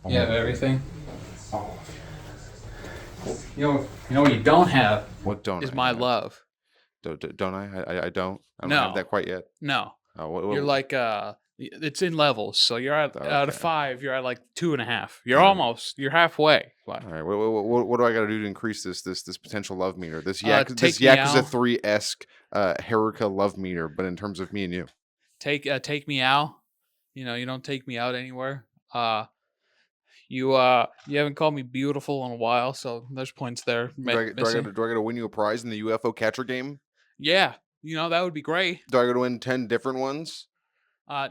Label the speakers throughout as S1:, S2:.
S1: You have everything. Oh. You know what you don't have
S2: What don't
S1: is
S2: I
S1: my
S2: have?
S1: love.
S2: Don't I? I don't. I don't have
S1: No,
S2: that quite yet.
S1: no. You're
S2: What,
S1: like it's in levels. So you're at out of
S2: okay.
S1: 5, you're at like 2.5. You're
S2: All right.
S1: you're halfway. But
S2: All right. What do I got to do to increase this potential love meter? This
S1: take me
S2: Yakuza
S1: out.
S2: 3 esque Haruka love meter, but in terms of me and you.
S1: Take me out. You don't take me out anywhere. You haven't called me beautiful in a while, so there's points there missing.
S2: Do I got to win you a prize in the UFO catcher game?
S1: Yeah, that would be great.
S2: Do I got to win 10 different ones?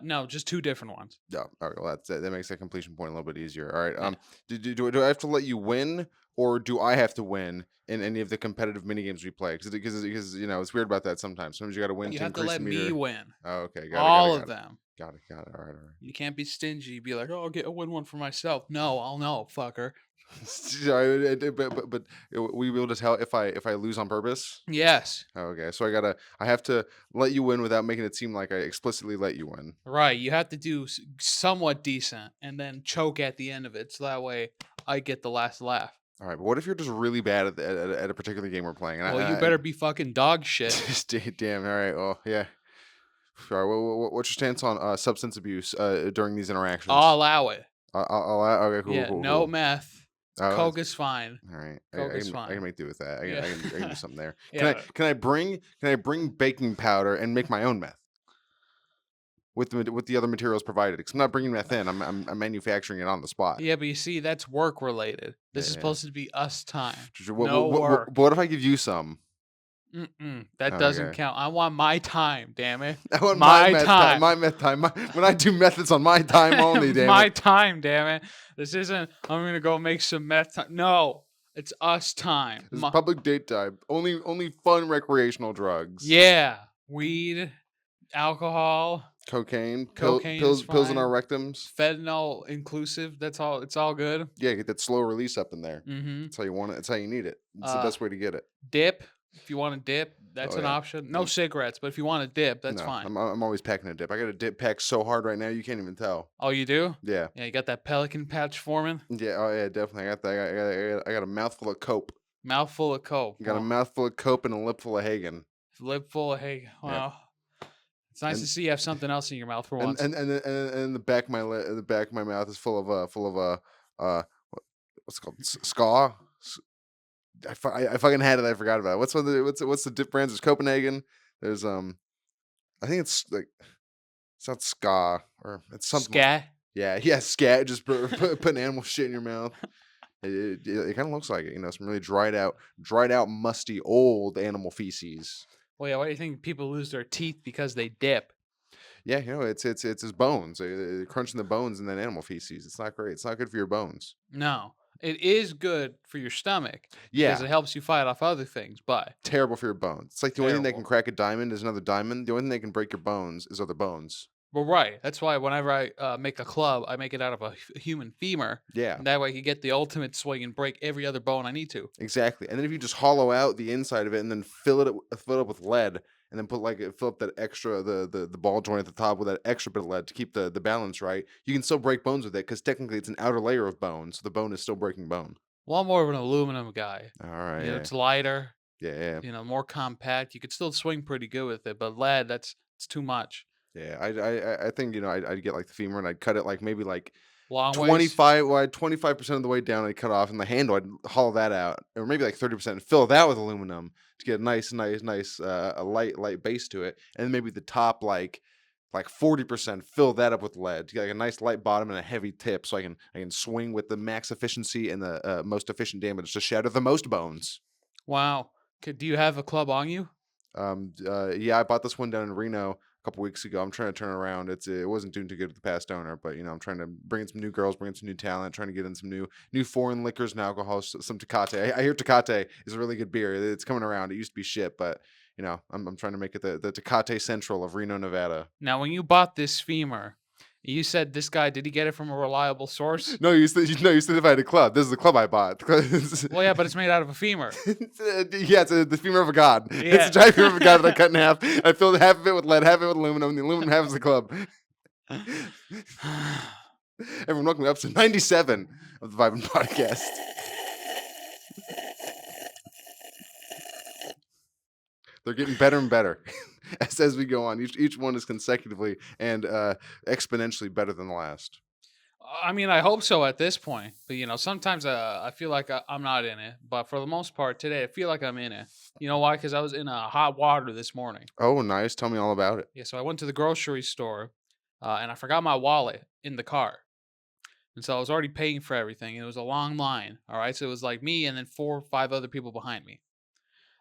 S1: No, just 2 different ones.
S2: Yeah. All right. Well, that makes that completion point a little bit easier. All right.
S1: Yeah.
S2: Do I have to let you win, or do I have to win in any of the competitive mini games we play? Because it's weird about that sometimes. Sometimes you got to win
S1: You
S2: to
S1: have to
S2: increase
S1: let
S2: the
S1: me
S2: meter.
S1: win.
S2: Oh, okay.
S1: All of them.
S2: Got it. All right.
S1: You can't be stingy. Be like, oh, I'll win one for myself. No, I'll know, fucker.
S2: But will you be able to tell if I lose on purpose?
S1: Yes.
S2: Okay, so I have to let you win without making it seem like I explicitly let you win.
S1: Right. You have to do somewhat decent and then choke at the end of it. So that way I get the last laugh.
S2: All right, but what if you're just really bad at a particular game we're playing?
S1: Well, you better be fucking dog shit.
S2: Damn. All right. Well, yeah. All right. What's your stance on substance abuse during these interactions?
S1: I'll allow it.
S2: Okay. Cool.
S1: Yeah.
S2: Cool.
S1: No
S2: Cool.
S1: meth.
S2: Oh,
S1: Coke is fine.
S2: all right.
S1: Coke is
S2: I
S1: fine.
S2: can make do with that.
S1: Yeah.
S2: I can do something there.
S1: Yeah.
S2: Can I bring baking powder and make my own meth with the other materials provided? Because I'm not bringing meth in. I'm manufacturing it on the spot.
S1: Yeah, but you see, that's work related. This is
S2: Yeah.
S1: supposed to be us time.
S2: No
S1: work.
S2: What if I give you some?
S1: That doesn't count. I want my time, damn it.
S2: I want
S1: My
S2: meth
S1: time.
S2: My meth time. When I do meth, it's on my time only, damn
S1: My
S2: it.
S1: time, damn it. This isn't, I'm going to go make some meth time. No, it's us time.
S2: This is public date time. Only fun recreational drugs.
S1: Yeah. Weed, alcohol,
S2: Cocaine,
S1: Cocaine
S2: pills,
S1: is
S2: pills in our
S1: fine.
S2: rectums.
S1: Fentanyl inclusive. That's all. It's all good.
S2: Yeah, get that slow release up in there.
S1: Mm-hmm.
S2: That's how you want it. That's how you need it. It's the best way to get it.
S1: Dip. If you want to dip, that's an
S2: yeah.
S1: option. No cigarettes, but if you want to dip, that's fine.
S2: I'm always packing a dip. I got a dip pack so hard right now you can't even tell.
S1: Oh, you do?
S2: Yeah.
S1: Yeah, you got that pelican patch forming?
S2: Yeah. Oh yeah, definitely. I got that. I got a mouthful of cope.
S1: Mouthful of coke.
S2: You got a mouthful of cope and a lip full of Hagen.
S1: Lip full of hay. Wow. It's nice to see you have something else in your mouth for once.
S2: And the back of my mouth is full of what's it called ska. I fucking had it. I forgot about it. What's the dip brands? There's Copenhagen. There's I think it's like it's not ska or it's something.
S1: Scat.
S2: Yeah, scat. Just putting animal shit in your mouth. It kind of looks like it. Some really dried out, musty, old animal feces.
S1: Well, yeah. Why do you think people lose their teeth because they dip?
S2: Yeah, it's his bones. Crunching the bones and then animal feces. It's not great. It's not good for your bones.
S1: No, it is good for your stomach.
S2: Yeah,
S1: because it helps you fight off other things. But
S2: terrible for your bones. It's like the only thing that can crack a diamond is another diamond. The only thing that can break your bones is other bones.
S1: Well, right. That's why whenever I make a club, I make it out of a human femur.
S2: Yeah.
S1: And that way I can get the ultimate swing and break every other bone I need to.
S2: Exactly. And then if you just hollow out the inside of it and then fill it up with lead and then fill up that extra the ball joint at the top with that extra bit of lead to keep the balance right, you can still break bones with it because technically it's an outer layer of bone, so the bone is still breaking bone.
S1: Well, I'm more of an aluminum guy.
S2: All right.
S1: It's lighter.
S2: Yeah.
S1: More compact. You could still swing pretty good with it, but lead, it's too much.
S2: Yeah, I think I'd get like the femur and I'd cut it like maybe like
S1: long
S2: 25% of the way down. I'd cut off, and the handle I'd hollow that out, or maybe like 30%, and fill that with aluminum to get a nice a light base to it, and then maybe the top like 40%, fill that up with lead to get like a nice light bottom and a heavy tip, so I can swing with the max efficiency and the most efficient damage to shatter the most bones.
S1: Wow. Do you have a club on you?
S2: Yeah, I bought this one down in Reno a couple weeks ago. I'm trying to turn around. It wasn't doing too good with the past owner, but I'm trying to bring in some new girls, bring in some new talent, trying to get in some new foreign liquors and alcohols, some Tecate. I hear Tecate is a really good beer. It's coming around. It used to be shit, but I'm trying to make it the Tecate Central of Reno, Nevada.
S1: Now, when you bought this femur, you said this guy, did he get it from a reliable source?
S2: No, you said if I had a club. This is the club I bought.
S1: Well, yeah, but it's made out of a femur.
S2: Yeah, it's the femur of a god.
S1: Yeah.
S2: It's a giant femur of a god that I cut in half. I filled half of it with lead, half of it with aluminum, and the aluminum half is the club. Everyone, welcome to episode 97 of the Vibin podcast. They're getting better and better as we go on. Each one is consecutively and exponentially better than the last.
S1: I mean, I hope so at this point. But sometimes I feel like I'm not in it. But for the most part today, I feel like I'm in it. You know why? Because I was in hot water this morning.
S2: Oh, nice. Tell me all about it.
S1: Yeah, so I went to the grocery store, and I forgot my wallet in the car. And so I was already paying for everything, and it was a long line. All right, so it was like me and then 4 or 5 other people behind me.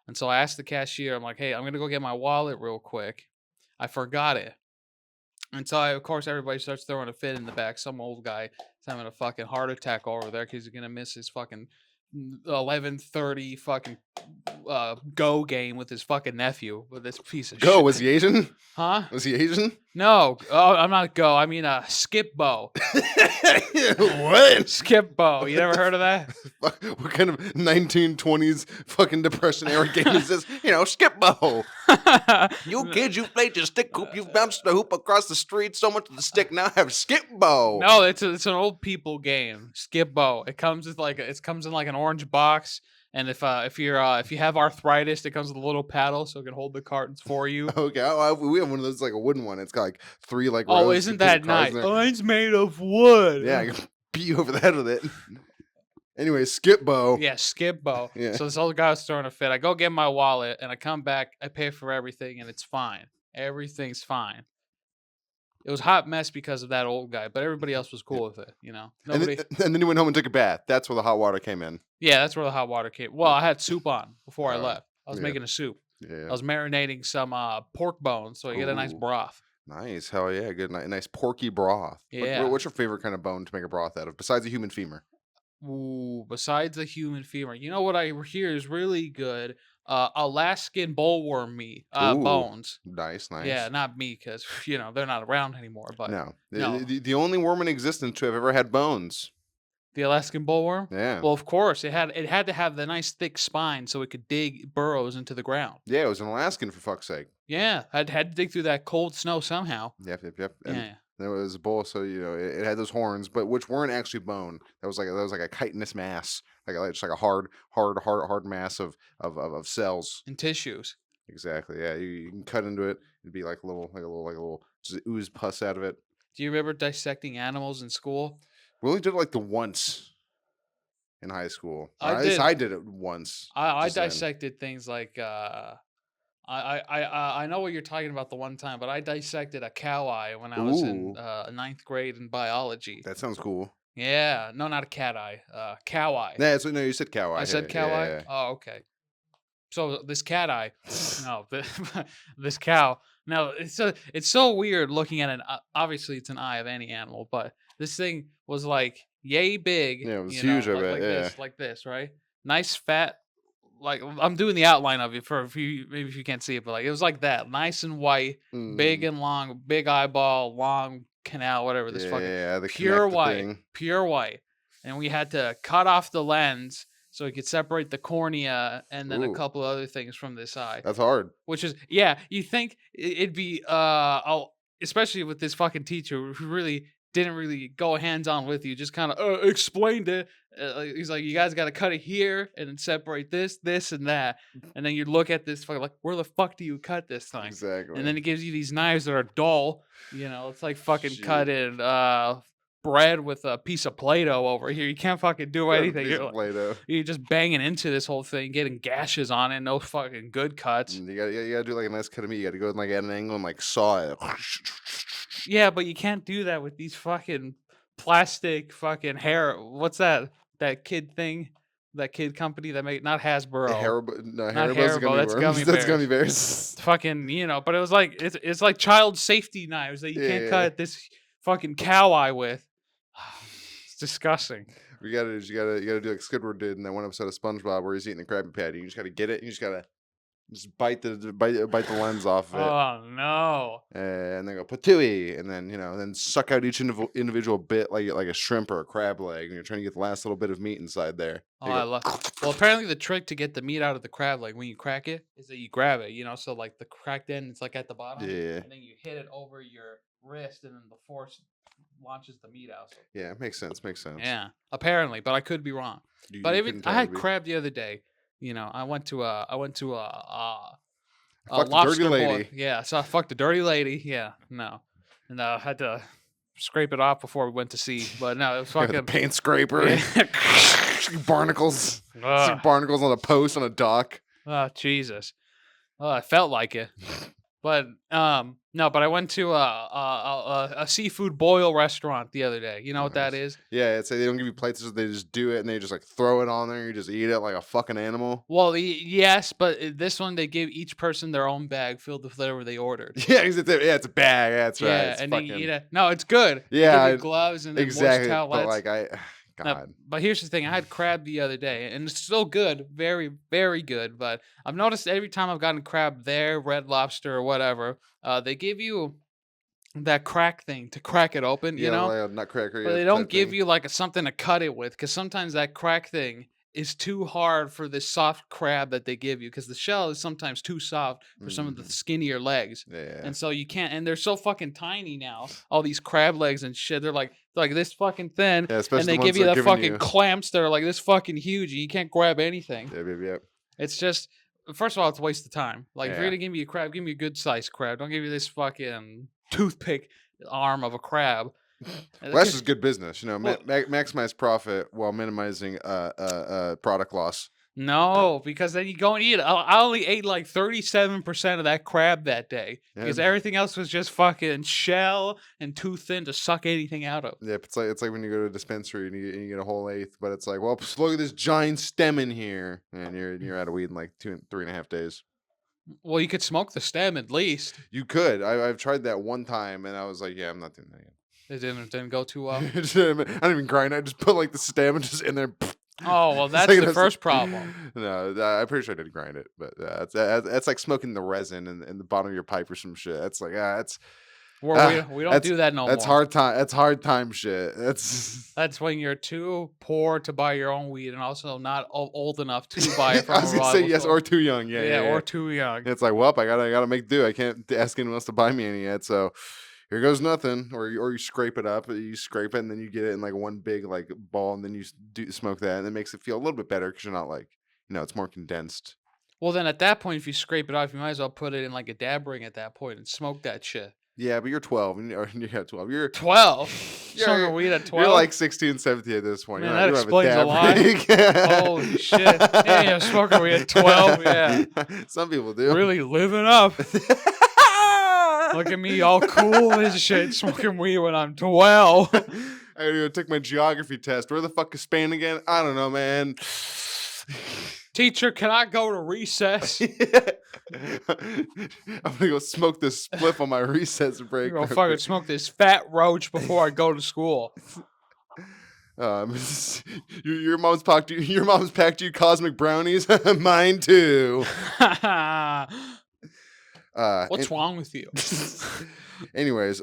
S1: And so I asked the cashier, I'm like, "Hey, I'm gonna go get my wallet real quick. I forgot it." And so of course, everybody starts throwing a fit in the back. Some old guy is having a fucking heart attack over there because he's gonna miss his fucking 11:30 fucking go game with his fucking nephew with this piece of
S2: Go,
S1: shit.
S2: was he Asian?
S1: Huh?
S2: Was he Asian?
S1: No, oh, I'm not go. I mean, skip bow.
S2: What?
S1: Skip bow. You never heard of that?
S2: What kind of 1920s fucking depression era game is this? Skip bow. You kids, you played the stick hoop. You've bounced the hoop across the street so much with the stick. Now have skip bow.
S1: No, it's an old people game. Skip bow. It comes with it comes in like an orange box, and if you have arthritis, it comes with a little paddle so it can hold the cards for you.
S2: Okay, we have one of those, like a wooden one. It's got like 3 like
S1: Oh,
S2: rows.
S1: isn't
S2: You put
S1: that
S2: the cards
S1: nice?
S2: in there.
S1: Mine's made of wood.
S2: Yeah, I can beat you over the head with it. Anyway, skip bow.
S1: Yeah, skip bow.
S2: Yeah.
S1: So this old guy was throwing a fit. I go get my wallet, and I come back. I pay for everything, and it's fine. Everything's fine. It was a hot mess because of that old guy, but everybody else was cool with it. Nobody.
S2: And then you went home and took a bath. That's where the hot water came in.
S1: Yeah, that's where the hot water came. Well, I had soup on before I
S2: Oh,
S1: left. I was
S2: yeah.
S1: making a soup.
S2: Yeah.
S1: I was marinating some pork bones, so I get a nice
S2: Ooh.
S1: broth.
S2: Nice. Hell yeah. Good. Nice porky broth.
S1: Yeah.
S2: What's your favorite kind of bone to make a broth out of besides a human femur?
S1: Ooh, besides the human femur, you know what I hear is really good? Alaskan bullworm meat,
S2: Ooh.
S1: bones.
S2: Nice.
S1: Yeah, not me because they're not around anymore. But
S2: No.
S1: no.
S2: The only worm in existence to have ever had bones.
S1: The Alaskan bullworm.
S2: Yeah.
S1: Well, of course it had to have the nice thick spine so it could dig burrows into the ground.
S2: Yeah, it was an Alaskan for fuck's sake.
S1: Yeah, had to dig through that cold snow somehow.
S2: Yep. And
S1: Yeah.
S2: there was a bull, so it had those horns, but which weren't actually bone. That was like a chitinous mass, just like a hard mass of cells.
S1: And tissues.
S2: Exactly. Yeah, you can cut into it. It'd be like a little just ooze pus out of it.
S1: Do you remember dissecting animals in school?
S2: We only did it like the once in high school. Or
S1: I
S2: at least
S1: did.
S2: I did it once.
S1: I
S2: just then.
S1: dissected things like I know what you're talking about the one time, but I dissected a cow eye when I was in
S2: Ooh.
S1: ninth grade in biology.
S2: That sounds cool.
S1: Yeah, no, not a cat eye, cow eye.
S2: Yeah, so no, you said cow eye.
S1: I said
S2: Yeah,
S1: cow eye.
S2: yeah.
S1: Oh, okay. So this cat eye, no, this cow. No, it's so weird looking at obviously, it's an eye of any animal, but this thing was like yay big.
S2: Yeah, it was huge, I bet, yeah.
S1: Like this, right? Nice fat. Like I'm doing the outline of it for maybe if you can't see it, but like it was like that, nice and white, big
S2: Mm.
S1: and long, big eyeball, long canal, whatever. This fucking
S2: Yeah, the
S1: pure
S2: connected
S1: white,
S2: thing.
S1: pure white, and we had to cut off the lens so we could separate the cornea and then a
S2: Ooh.
S1: couple other things from this eye.
S2: That's hard.
S1: Which is you think it'd be especially with this fucking teacher who really didn't really go hands on with you, just kind of explained it. He's like, you guys got to cut it here and then separate this, and that, and then you look at this fucking like, where the fuck do you cut this thing?
S2: Exactly.
S1: And then it gives you these knives that are dull. It's like fucking
S2: Shit.
S1: cutting bread with a piece of Play-Doh over here. You can't fucking do anything. You're just banging into this whole thing, getting gashes on it. No fucking good cuts.
S2: You gotta do like a nice cut of meat. You gotta go and like at an angle and like saw it.
S1: Yeah, but you can't do that with these fucking plastic fucking hair. What's that? That kid thing? That kid company that make not Hasbro.
S2: Haribo's
S1: that's gummy
S2: That's
S1: bears.
S2: gummy bears.
S1: Fucking, but it was like it's like child safety knives that you can't
S2: Yeah.
S1: cut this fucking cow eye with. It's disgusting.
S2: You gotta do like Squidward did in that one episode of SpongeBob where he's eating a Krabby Patty. You just gotta get it. You just gotta bite the lens off of it.
S1: Oh no!
S2: And then go patooey, and then suck out each individual bit like a shrimp or a crab leg, and you're trying to get the last little bit of meat inside there.
S1: Oh, I love. Well, apparently the trick to get the meat out of the crab leg when you crack it is that you grab it. So like the cracked end, it's like at the bottom,
S2: Yeah.
S1: and then you hit it over your wrist, and then the force launches the meat out. So
S2: Yeah, makes sense. Makes sense.
S1: yeah, apparently, but I could be wrong. But
S2: You
S1: even
S2: couldn't
S1: I
S2: totally
S1: had
S2: be.
S1: crab the other day. I went to a
S2: Fuck the dirty
S1: lobster boil.
S2: lady.
S1: Yeah, so I fucked a dirty lady. Yeah, no, and had to scrape it off before we went to sea. But no, it was
S2: Yeah, the
S1: fucking
S2: paint scraper.
S1: yeah.
S2: Barnacles. It's
S1: Ugh.
S2: like barnacles on a post on a dock.
S1: Oh Jesus. Oh, I felt like it. But no, but I went to a seafood boil restaurant the other day. You know what that
S2: Nice.
S1: is?
S2: Yeah, it's they don't give you plates, so they just do it and they just like throw it on there. You just eat it like a fucking animal.
S1: Well, yes, but this one they gave each person their own bag filled with whatever they ordered.
S2: Yeah, it's a bag. Yeah, that's right.
S1: Yeah,
S2: It's
S1: and then you eat
S2: fucking
S1: it. No, it's good. They give
S2: yeah,
S1: you gloves and then moist
S2: exactly. But
S1: towelettes.
S2: like I,
S1: No,
S2: God,
S1: but here's the thing: I had crab the other day, and it's still good, very, very good. But I've noticed every time I've gotten crab there, Red Lobster or whatever, they give you that crack thing to crack it open,
S2: yeah, like a nutcracker,
S1: but
S2: yeah,
S1: they don't
S2: type
S1: give
S2: thing.
S1: you like something to cut it with, because sometimes that crack thing is too hard for the soft crab that they give you, because the shell is sometimes too soft for some of the
S2: Hmm.
S1: skinnier legs.
S2: Yeah,
S1: And so you can't, and they're so fucking tiny now. All these crab legs and shit, they're like this fucking thin,
S2: yeah,
S1: and
S2: especially
S1: they
S2: the
S1: give
S2: ones
S1: you
S2: they're
S1: the
S2: giving
S1: fucking
S2: you.
S1: clamps that are like this fucking huge, and you can't grab anything.
S2: Yeah, yeah, yeah.
S1: It's just, first of all, it's a waste of time. Like, if you're
S2: Yeah.
S1: gonna give me a crab, give me a good sized crab. Don't give me this fucking toothpick arm of a crab. And
S2: Well, that's
S1: because,
S2: just good business, you know.
S1: well,
S2: Maximize profit while minimizing product loss.
S1: no, because then you go and eat it. I only ate like 37% of that crab that day
S2: Yeah,
S1: because everything else was just fucking shell and too thin to suck anything out of.
S2: yep. It's like when you go to a dispensary and you get a whole eighth, but it's like, well, look at this giant stem in here, and you're out of weed in like 3.5 days.
S1: Well, you could smoke the stem at least.
S2: You could. I've tried that one time, and I was like, yeah, I'm not doing that again.
S1: It didn't go too well.
S2: I don't even grind. I just put like the stem and just in there.
S1: Oh well,
S2: It's
S1: that's
S2: like
S1: the first problem.
S2: No, I'm pretty sure I did grind it, but that's like smoking the resin in the bottom of your pipe or some shit. That's like
S1: We don't
S2: that's
S1: do that no
S2: that's
S1: more.
S2: hard time. That's hard time shit. That's
S1: That's when you're too poor to buy your own weed and also not old enough to buy it
S2: I
S1: from a
S2: was gonna say
S1: reliable
S2: yes or
S1: source.
S2: too young. Yeah,
S1: Yeah,
S2: yeah, yeah.
S1: or too young.
S2: It's like, well, I gotta make do. I can't ask anyone else to buy me any yet. So here goes nothing. Or you scrape it up. You scrape it and then you get it in like one big like ball, and then you smoke that, and it makes it feel a little bit better because you're not like it's more condensed.
S1: Well, then at that point, if you scrape it off, you might as well put it in like a dab ring at that point and smoke that shit.
S2: Yeah, but you're 12, or you're 12.
S1: 12?
S2: You're,
S1: Smoking weed at
S2: you're
S1: 12?
S2: like 16, 17 at this point.
S1: Man, that
S2: You don't have a
S1: explains a
S2: dab
S1: lot.
S2: rig.
S1: Holy shit. Yeah, yeah, smoking weed at 12. Yeah.
S2: Some people do.
S1: Really living up. Look at me all cool as shit smoking weed when I'm 12.
S2: I gotta go take my geography test. Where the fuck is Spain again? I don't know, man.
S1: Teacher, can I go to recess?
S2: I'm gonna go smoke this spliff on my recess break.
S1: I'm gonna
S2: real
S1: fucking
S2: quick.
S1: smoke this fat roach before I go to school.
S2: Um, your mom's packed you. Your mom's packed you cosmic brownies. Mine too.
S1: What's wrong with you?
S2: Anyways,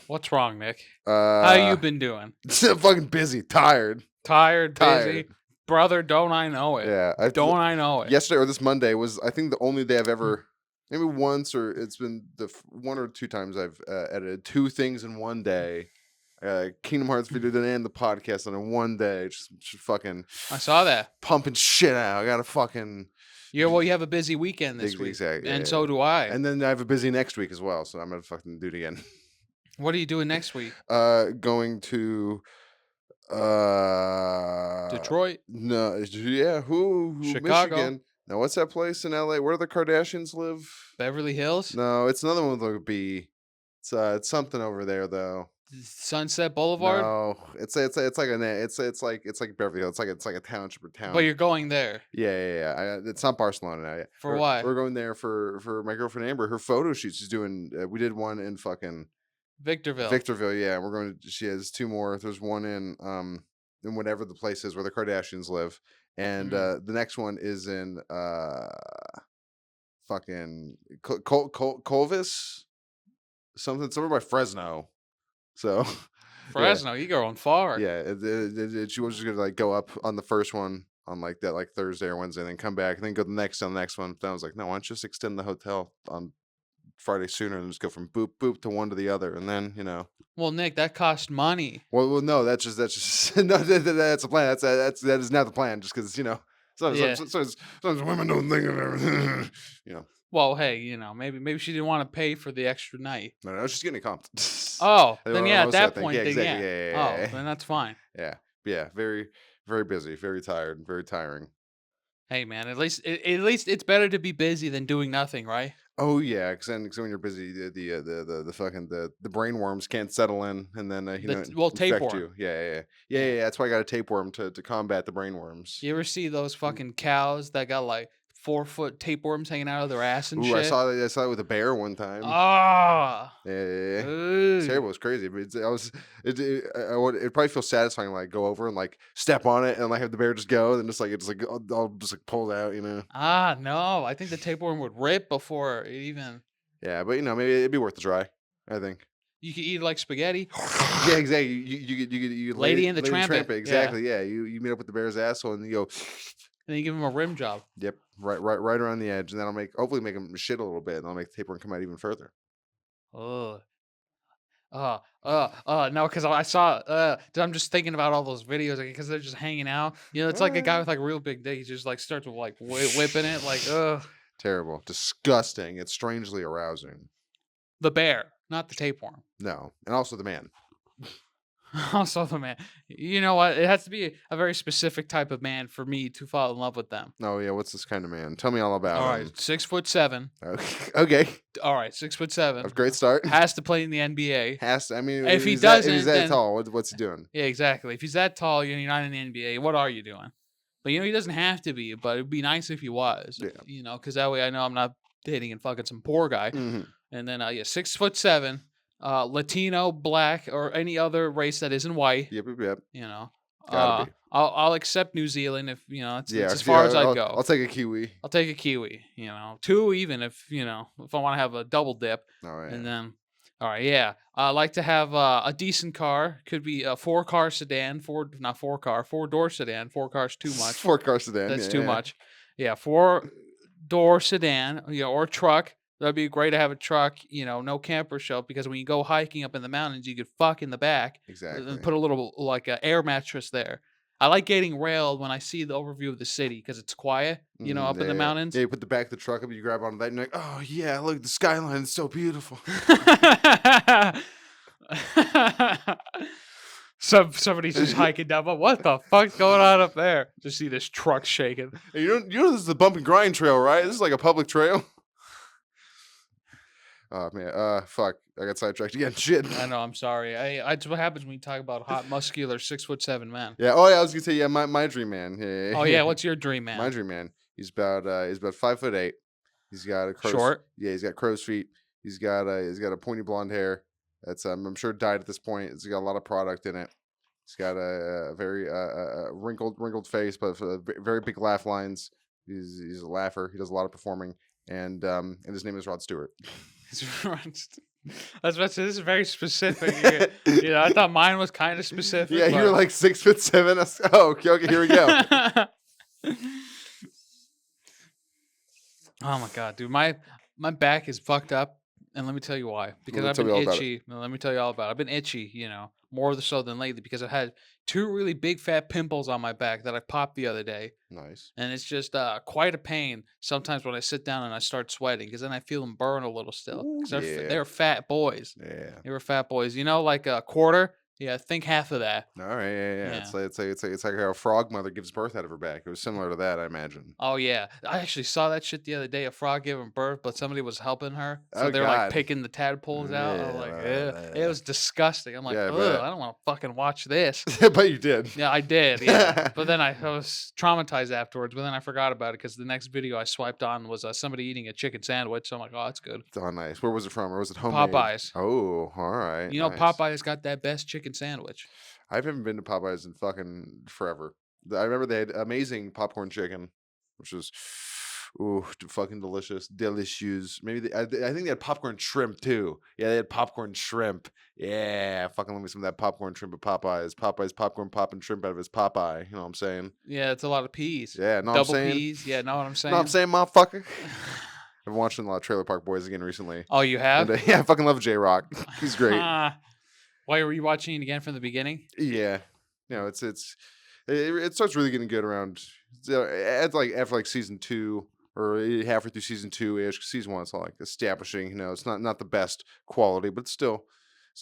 S1: What's wrong, Nick? How you been doing?
S2: fucking busy, tired.
S1: Tired, busy?
S2: Tired.
S1: Brother, don't I know it?
S2: Yeah,
S1: Don't I know it?
S2: yesterday or this Monday was I think the only day I've ever maybe once or it's been one or two times I've edited two things in one day. Kingdom Hearts video and the podcast in one day. Just fucking
S1: I saw that.
S2: pumping shit out. I got to fucking
S1: Yeah, well, you have a busy weekend this week.
S2: exactly,
S1: And
S2: yeah.
S1: so do I.
S2: And then I have a busy next week as well, so I'm gonna fucking do it again.
S1: What are you doing next week?
S2: Going to
S1: Detroit?
S2: no, yeah, who
S1: Chicago?
S2: Michigan. Now what's that place in LA where the Kardashians live?
S1: Beverly Hills?
S2: No, it's another one with a B. It's something over there though.
S1: Sunset Boulevard?
S2: No, it's like it's like Beverly Hills. It's like a township or town.
S1: But you're going there.
S2: Yeah. It's not Barcelona now. Yet.
S1: For what?
S2: We're going there for my girlfriend Amber. Her photo shoot. She's doing. We did one in fucking
S1: Victorville.
S2: Victorville. Yeah, we're going to. She has two more. There's one in whatever the place is where the Kardashians live, and the next one is in fucking Colvis, somewhere by Fresno. So
S1: Fresno, you going far.
S2: yeah, she was just gonna like go up on the first one on like that like Thursday or Wednesday, and then come back and then go the next on the next one. Then I was like, no, why don't you just extend the hotel on Friday sooner and just go from boop boop to one to the other, and then
S1: Well, Nick, that costs money.
S2: Well, no, that's just no, that's a plan. That is not the plan. Just because
S1: Yeah.
S2: sometimes women don't think of everything.
S1: Well, hey, maybe she didn't want to pay for the extra night.
S2: No, no, she's getting comped.
S1: Oh,
S2: I
S1: then
S2: don't
S1: yeah,
S2: know,
S1: at
S2: so I
S1: that
S2: think, yeah,
S1: point, then
S2: exactly,
S1: yeah.
S2: yeah, yeah,
S1: Oh,
S2: yeah,
S1: then that's fine.
S2: yeah, yeah, very, very busy, very tired, very tiring.
S1: Hey, man, at least it's better to be busy than doing nothing, right?
S2: Oh yeah, because when you're busy, the fucking the brain worms can't settle in, and then
S1: Well,
S2: infect
S1: tapeworm.
S2: you. Yeah, yeah, yeah, yeah, yeah,
S1: Yeah.
S2: yeah. That's why I got a tapeworm to combat the brain worms.
S1: You ever see those fucking cows that got like 4-foot tapeworms hanging out of their ass and
S2: Ooh, I
S1: shit?
S2: saw that. I saw it with a bear one time.
S1: Ah,
S2: Yeah, yeah, yeah. It's
S1: ooh,
S2: terrible. It's crazy. But it probably feels satisfying, like go over and like step on it and like have the bear just go, and just like it's like all just like pulled out.
S1: no! I think the tapeworm would rip before it even.
S2: Yeah, but maybe it'd be worth the try. I think.
S1: You could eat it like spaghetti.
S2: Yeah, exactly. You
S1: Lady in the
S2: lay the
S1: Trampet.
S2: tramp it.
S1: Yeah,
S2: Exactly. Yeah, you meet up with the bear's asshole and you go.
S1: and then you give him a rim job.
S2: Yep, right around the edge, and that'll hopefully make him shit a little bit, and that'll make the tapeworm come out even further.
S1: Ugh. No, because I saw. I'm just thinking about all those videos because they're just hanging out. It's like a guy
S2: Ah,
S1: with like a real big dick. He just like starts with like whipping it. Like, ugh,
S2: terrible, disgusting. It's strangely arousing.
S1: the bear, not the tapeworm.
S2: No, and also the man.
S1: Also, the man. You know what? It has to be a very specific type of man for me to fall in love with them.
S2: Oh yeah, what's this kind of man? Tell me all about
S1: All right,
S2: him.
S1: 6'7".
S2: Okay,
S1: All right, 6'7".
S2: a great start.
S1: Has to play in the NBA.
S2: Has to, I mean,
S1: If he
S2: if he's
S1: doesn't,
S2: that
S1: then
S2: tall, what's he doing?
S1: yeah, exactly. If he's that tall, you're not in the NBA. What are you doing? But he doesn't have to be. But it'd be nice if he was.
S2: Yeah.
S1: Because that way I know I'm not dating and fucking some poor guy.
S2: Hmm.
S1: And then yeah, 6'7", Latino, black, or any other race that isn't white.
S2: Yep, yep, yep.
S1: You know,
S2: Gotta be.
S1: I'll accept New Zealand if
S2: Yeah,
S1: it's as far as I'd
S2: I'll
S1: go.
S2: take a kiwi.
S1: I'll take a kiwi. Two even if I want to have a double dip.
S2: All right.
S1: And then, all right, yeah. I like to have a decent car. Could be a 4-car sedan, not 4-car, 4-door sedan. 4 cars too much.
S2: Four car sedan.
S1: That's
S2: Yeah,
S1: too
S2: yeah.
S1: much. Yeah, 4-door sedan, or truck. That'd be great to have a truck. No camper shelf because when you go hiking up in the mountains, you could fuck in the back
S2: Exactly.
S1: and put a little like a air mattress there. I like getting railed when I see the overview of the city because it's quiet. Up
S2: Yeah,
S1: in the
S2: yeah. Yeah,
S1: mountains.
S2: you put the back of the truck up, you grab onto that, and you're like, oh yeah, look, the skyline is so beautiful.
S1: Somebody's just hiking down, but what the fuck's going on up there? Just see this truck shaking.
S2: Hey, you know this is the bump and grind trail, right? This is like a public trail. Oh man, fuck, I got sidetracked again. Shit.
S1: I know. I'm sorry. It's what happens when you talk about hot, muscular, 6'7" man.
S2: Yeah. Oh yeah, I was gonna say yeah, my dream man. Yeah,
S1: Oh yeah, what's your dream,
S2: my
S1: man?
S2: dream man. He's about 5'8". He's got a
S1: Short.
S2: Yeah, he's got crow's feet. He's got a pointy blonde hair. That's I'm sure dyed at this point. It's got a lot of product in it. He's got a very wrinkled face, but very big laugh lines. He's a laugher. He does a lot of performing, and his name is Rod Stewart.
S1: This is very specific. I thought mine was kind of specific.
S2: Yeah, you're like 6'7". Oh, okay, here we go.
S1: Oh my god, dude, my back is fucked up, and let me tell you why. Because I've
S2: Tell
S1: been
S2: me all about it.
S1: itchy. Let me tell you all about it. I've been itchy, more so than lately because I've had 2 really big fat pimples on my back that I popped the other day,
S2: Nice.
S1: and it's just quite a pain sometimes when I sit down and I start sweating because then I feel them burn a little still.
S2: Ooh,
S1: 'Cause
S2: yeah.
S1: they're fat boys.
S2: Yeah.
S1: They were fat boys. Like a quarter. Yeah, think half of that.
S2: All right. Yeah.
S1: Yeah.
S2: It's like how a frog mother gives birth out of her back. It was similar to that, I imagine.
S1: Oh yeah, I actually saw that shit the other day. A frog giving birth, but somebody was helping her, so
S2: Oh
S1: they're like
S2: God.
S1: picking the tadpoles out. I was like,
S2: Yeah.
S1: it was disgusting. I'm like,
S2: Yeah, I
S1: ugh,
S2: bet.
S1: I don't want to fucking watch this.
S2: But you did.
S1: Yeah, I did. Yeah, but then I was traumatized afterwards. But then I forgot about it because the next video I swiped on was somebody eating a chicken sandwich. So I'm like, oh, that's good.
S2: Oh, nice. Where was it from? Or was it homemade?
S1: Popeyes.
S2: Oh, all right. Nice.
S1: Popeyes got that best chicken sandwich.
S2: I haven't been to Popeyes in fucking forever. I remember they had amazing popcorn chicken, which was fucking delicious. Maybe I think they had popcorn shrimp too. Yeah, they had popcorn shrimp. Yeah, fucking love me some of that popcorn shrimp at Popeyes. Popeyes popcorn popping shrimp out of his Popeye. You know what I'm saying?
S1: Yeah, it's a lot of peas.
S2: Yeah, know what I'm
S1: Double
S2: saying?
S1: peas. Yeah, know what I'm saying?
S2: Know what I'm saying, motherfucker? I've been watching a lot of Trailer Park Boys again recently,
S1: Oh, you
S2: and
S1: have?
S2: yeah, I fucking love J Rock. He's great.
S1: Why were you watching it again from the beginning?
S2: Yeah, it starts really getting good around it's like after like season two or halfway through season two ish. Season one, it's all like establishing. It's not the best quality, but still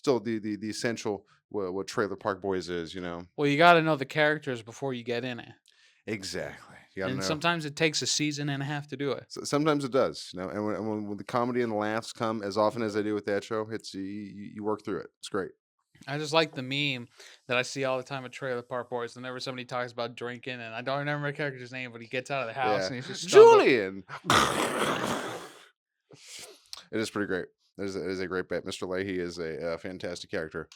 S2: the essential what Trailer Park Boys is.
S1: Well, you got to know the characters before you get in it.
S2: Exactly. You got to
S1: And
S2: know.
S1: sometimes it takes a season and a half to do it.
S2: So sometimes it does. And when the comedy and the laughs come as often as they do with that show, it's you work through it. It's great.
S1: I just like the meme that I see all the time at Trailer Park Boys. Whenever somebody talks about drinking, and I don't remember the character's name, but he gets out of the house
S2: Yeah,
S1: and he's just stumbling.
S2: Julian. It is pretty great. It is a great bit. Mr. Leahy is a fantastic character.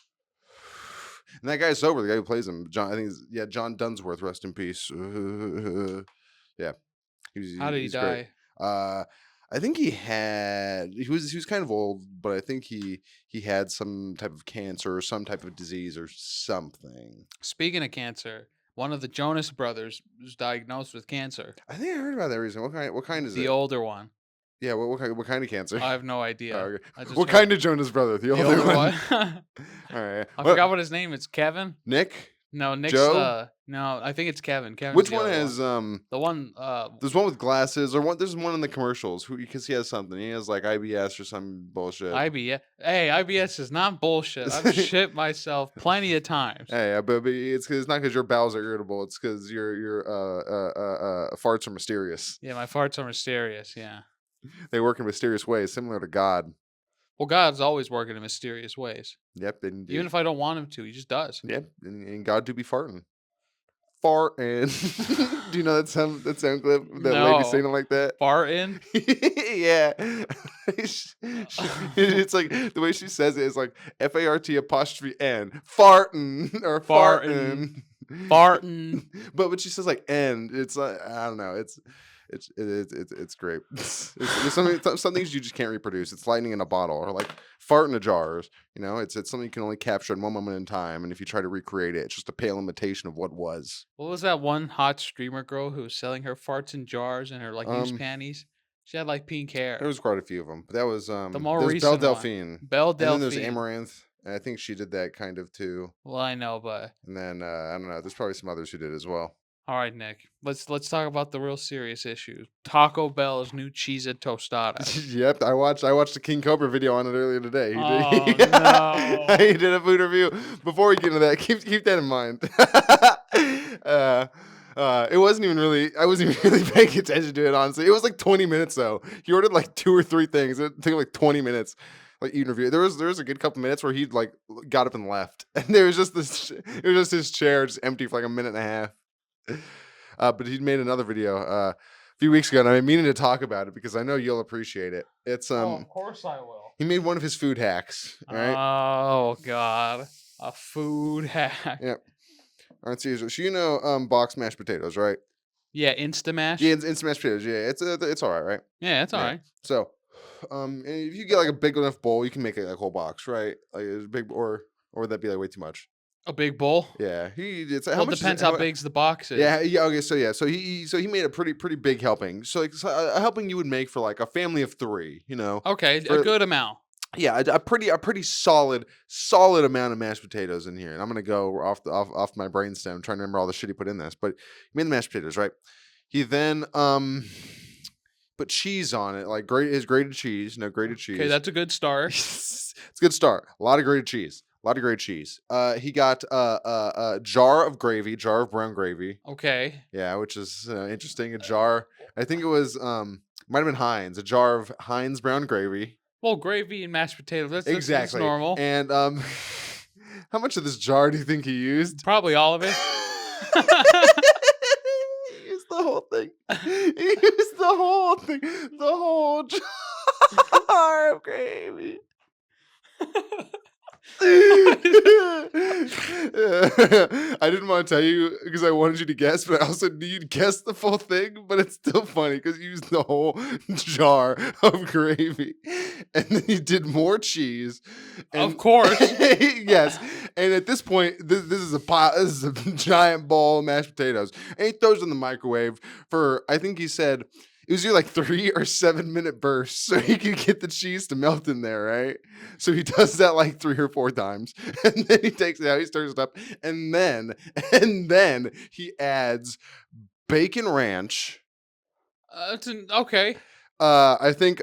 S2: And that guy's sober. The guy who plays him, John. I think, John Dunsworth. Rest in peace. Yeah,
S1: How did he
S2: he's great.
S1: die?
S2: I think he was kind of old, but I think he had some type of cancer or some type of disease or something.
S1: Speaking of cancer, one of the Jonas brothers was diagnosed with cancer.
S2: I think I heard about that recently. What kind is
S1: The
S2: it?
S1: older one.
S2: Yeah, what kind of cancer?
S1: I have no idea.
S2: Oh, okay.
S1: I just
S2: What
S1: heard
S2: kind of Jonas brother? The
S1: the
S2: older
S1: older
S2: one.
S1: one.
S2: All right.
S1: I forgot what his name is. Kevin?
S2: Nick?
S1: No, Nick's
S2: Joe?
S1: no, I think it's Kevin. Kevin's
S2: Which
S1: the
S2: one
S1: other
S2: has
S1: The one
S2: there's one with glasses or one there's one in the commercials because he has something. He has like IBS or some bullshit.
S1: IBS. Hey, IBS is not bullshit. I've shit myself plenty of times.
S2: Hey, but it's not because your bowels are irritable. It's because your farts are mysterious.
S1: Yeah, my farts are mysterious. Yeah.
S2: They work in mysterious ways, similar to God.
S1: Well, God's always working in mysterious ways.
S2: Yep, and
S1: Even if I don't want him to, he just does.
S2: yep, and God do be farting. Farting. Do you know that sound clip? That lady
S1: No.
S2: saying it like that?
S1: Farting?
S2: Yeah. It's like the way she says it is like FART''N farting or farting.
S1: Farting.
S2: But when she says like "n," it's like I don't know. It's great. There's some things you just can't reproduce. It's lightning in a bottle or like fart in a jar. It's something you can only capture in one moment in time. And if you try to recreate it, it's just a pale imitation of what was.
S1: What was that one hot streamer girl who was selling her farts in jars and her like used panties? She had like pink
S2: There
S1: hair.
S2: was quite a few of them, but that was
S1: The more
S2: there's Belle
S1: recent one.
S2: Delphine,
S1: Belle
S2: and then there's
S1: Delphine.
S2: Amaranth, and I think she did that kind of too.
S1: Well, I know, but
S2: And then I don't know. There's probably some others who did as well.
S1: all right, Nick. Let's talk about the real serious issue. Taco Bell's new Cheez-It tostada.
S2: Yep, I watched the King Cobra video on it earlier today.
S1: Oh,
S2: did,
S1: no.
S2: he did a food review. Before we get into that, keep that in mind. It wasn't even really. I wasn't even really paying attention to it. Honestly, it was like 20 minutes though. He ordered like 2 or 3 things. It took like 20 minutes. Like eating review. There was a good couple minutes where he like got up and left, and there was just this. It was just his chair just empty for like a minute and a half. But he made another video a few weeks ago, and I've been meaning to talk about it because I know you'll appreciate it. It's
S1: of course I will.
S2: he made one of his food hacks. All right.
S1: Oh God, a food hack.
S2: Yep. All right, so boxed mashed potatoes, right?
S1: Yeah, Instamash.
S2: Yeah, instant mashed potatoes. Yeah, it's all right.
S1: Yeah, it's all right.
S2: So, if you get like a big enough bowl, you can make it like a whole box, right? Like it's big, or would that be like way too much?
S1: A big bowl.
S2: Yeah, it's
S1: Well,
S2: how
S1: it
S2: much
S1: depends how big's the box is.
S2: Yeah, yeah. Okay, so he made a pretty big helping. So like a helping you would make for like a family of 3.
S1: Okay, a good amount.
S2: Yeah, a pretty solid amount of mashed potatoes in here, and I'm gonna go off my brainstem trying to remember all the shit he put in this. But he made the mashed potatoes, right? He then put cheese on it, like his grated cheese. No, grated cheese.
S1: Okay, that's a good start.
S2: It's a good start. A lot of grated cheese. He got a jar of gravy, jar of brown gravy.
S1: Okay.
S2: Yeah, which is interesting. A jar. I think it was might have been Heinz. A jar of Heinz brown gravy.
S1: Well, gravy and mashed potatoes. That's
S2: Exactly.
S1: That's normal.
S2: And how much of this jar do you think he used?
S1: Probably all of it.
S2: He used the whole thing. He used the whole thing. The whole jar of gravy. I didn't want to tell you because I wanted you to guess, but I also knew you'd guess the full thing. But it's still funny because you used the whole jar of gravy, and then you did more cheese.
S1: Of course,
S2: yes. And at this point, this is a pot. This is a giant bowl of mashed potatoes, and he throws it in the microwave for. I think he said it was either like 3 or 7 minute bursts so he could get the cheese to melt in there, right? So he does that like 3 or 4 times, and then he takes it out, he stirs it up, and then he adds bacon ranch.
S1: Okay.
S2: I think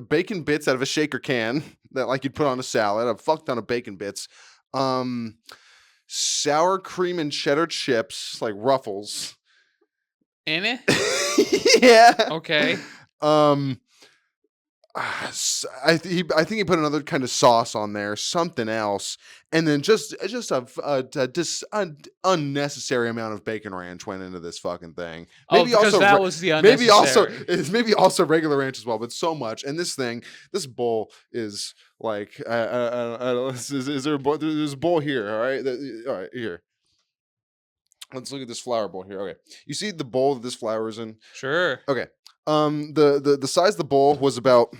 S2: bacon bits out of a shaker can that like you'd put on a salad. A fuck ton of bacon bits. Um, Sour cream and cheddar chips like Ruffles.
S1: In it?
S2: Yeah.
S1: Okay.
S2: Um, I think he put another kind of sauce on there, something else, and then just unnecessary amount of bacon ranch went into this fucking thing.
S1: Oh, because that was the unnecessary.
S2: Maybe also regular ranch as well, but so much. And this bowl is like is there a bowl? There's a bowl here. All right, all right here. Let's look at this flour bowl here. Okay, you see the bowl that this flour is in.
S1: Sure.
S2: Okay. The size of the bowl was about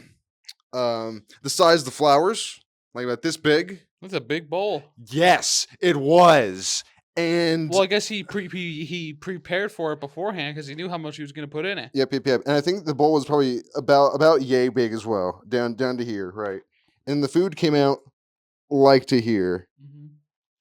S2: the size of the flowers, like about this big.
S1: That's a big bowl.
S2: Yes, it was. And
S1: Well, I guess he prepared for it beforehand because he knew how much he was going to put in it.
S2: yep. And I think the bowl was probably about yay big as well, down to here, right? And the food came out like to here.
S1: Mhm.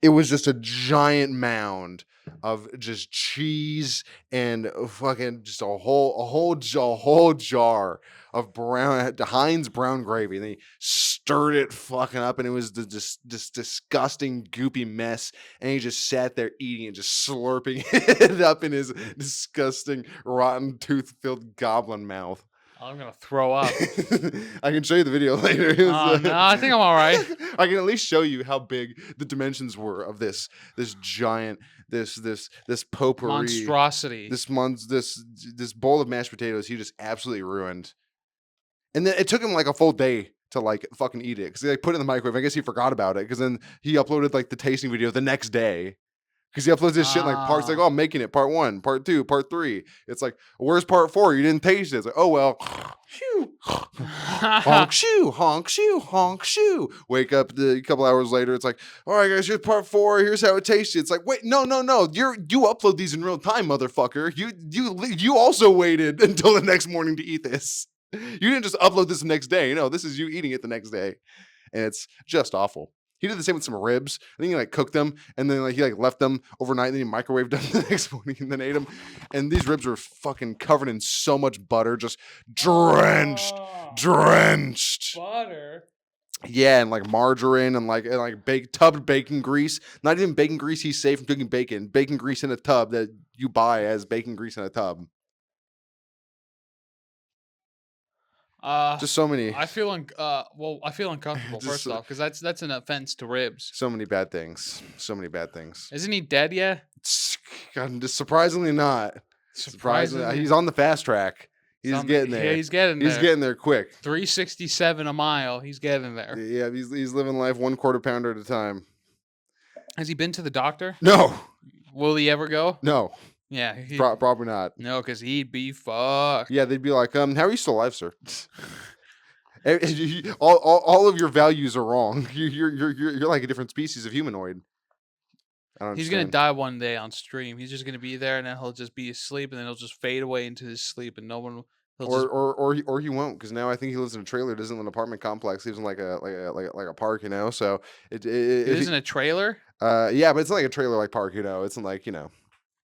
S2: It was just a giant mound of just cheese and fucking just a whole jar of Heinz brown gravy. And he stirred it fucking up, and it was this disgusting goopy mess. And he just sat there eating it, just slurping it up in his disgusting rotten tooth filled goblin mouth.
S1: I'm gonna throw up.
S2: I can show you the video later.
S1: No, I think I'm all right.
S2: I can at least show you how big the dimensions were of this giant this potpourri
S1: Monstrosity.
S2: this bowl of mashed potatoes he just absolutely ruined. And then it took him like a full day to like fucking eat it because he like put it in the microwave. I guess he forgot about it because then he uploaded like the tasting video the next day. Because he uploads this shit in like parts, like, oh, I'm making it, part 1, part 2, part 3. It's like, where's part 4? You didn't taste it. It's like, oh, well, shoo, honk, shoo, honk, shoo, honk, shoo. Wake up a couple hours later. It's like, all right, guys, here's part 4. Here's how it tasted. It's like, wait, no. You upload these in real time, motherfucker. You also waited until the next morning to eat this. You didn't just upload this the next day. No, this is you eating it the next day. And it's just awful. He did the same with some ribs. I think he like cooked them and then like he like left them overnight and then he microwaved them the next morning and then ate them. And these ribs were fucking covered in so much butter, just drenched.
S1: Butter.
S2: Yeah, and like margarine and like tubbed bacon grease. Not even bacon grease he's safe from cooking bacon. Bacon grease in a tub that you buy as bacon grease in a tub. Just so many.
S1: I feel uncomfortable
S2: Just
S1: first off because that's an offense to ribs.
S2: So many bad things.
S1: Isn't he dead yet?
S2: God, just surprisingly not. Surprisingly, he's on the fast track. He's getting there.
S1: Yeah, he's getting there.
S2: He's getting there quick.
S1: 367 a mile. He's getting there.
S2: Yeah, he's living life 1/4 pounder at a time.
S1: Has he been to the doctor?
S2: No.
S1: Will he ever go?
S2: No.
S1: Yeah.
S2: Probably not.
S1: No, because he'd be fucked.
S2: Yeah, they'd be like, how are you still alive, sir? all of your values are wrong. You're like a different species of humanoid.
S1: He's gonna die one day on stream. He's just gonna be there, and then he'll just be asleep, and then he'll just fade away into his sleep, and no one.
S2: Or he won't, because now I think he lives in a trailer. Doesn't live in an apartment complex. He lives in like a park, you know. So
S1: it isn't a trailer.
S2: Yeah, but it's not like a trailer like park, you know. It's like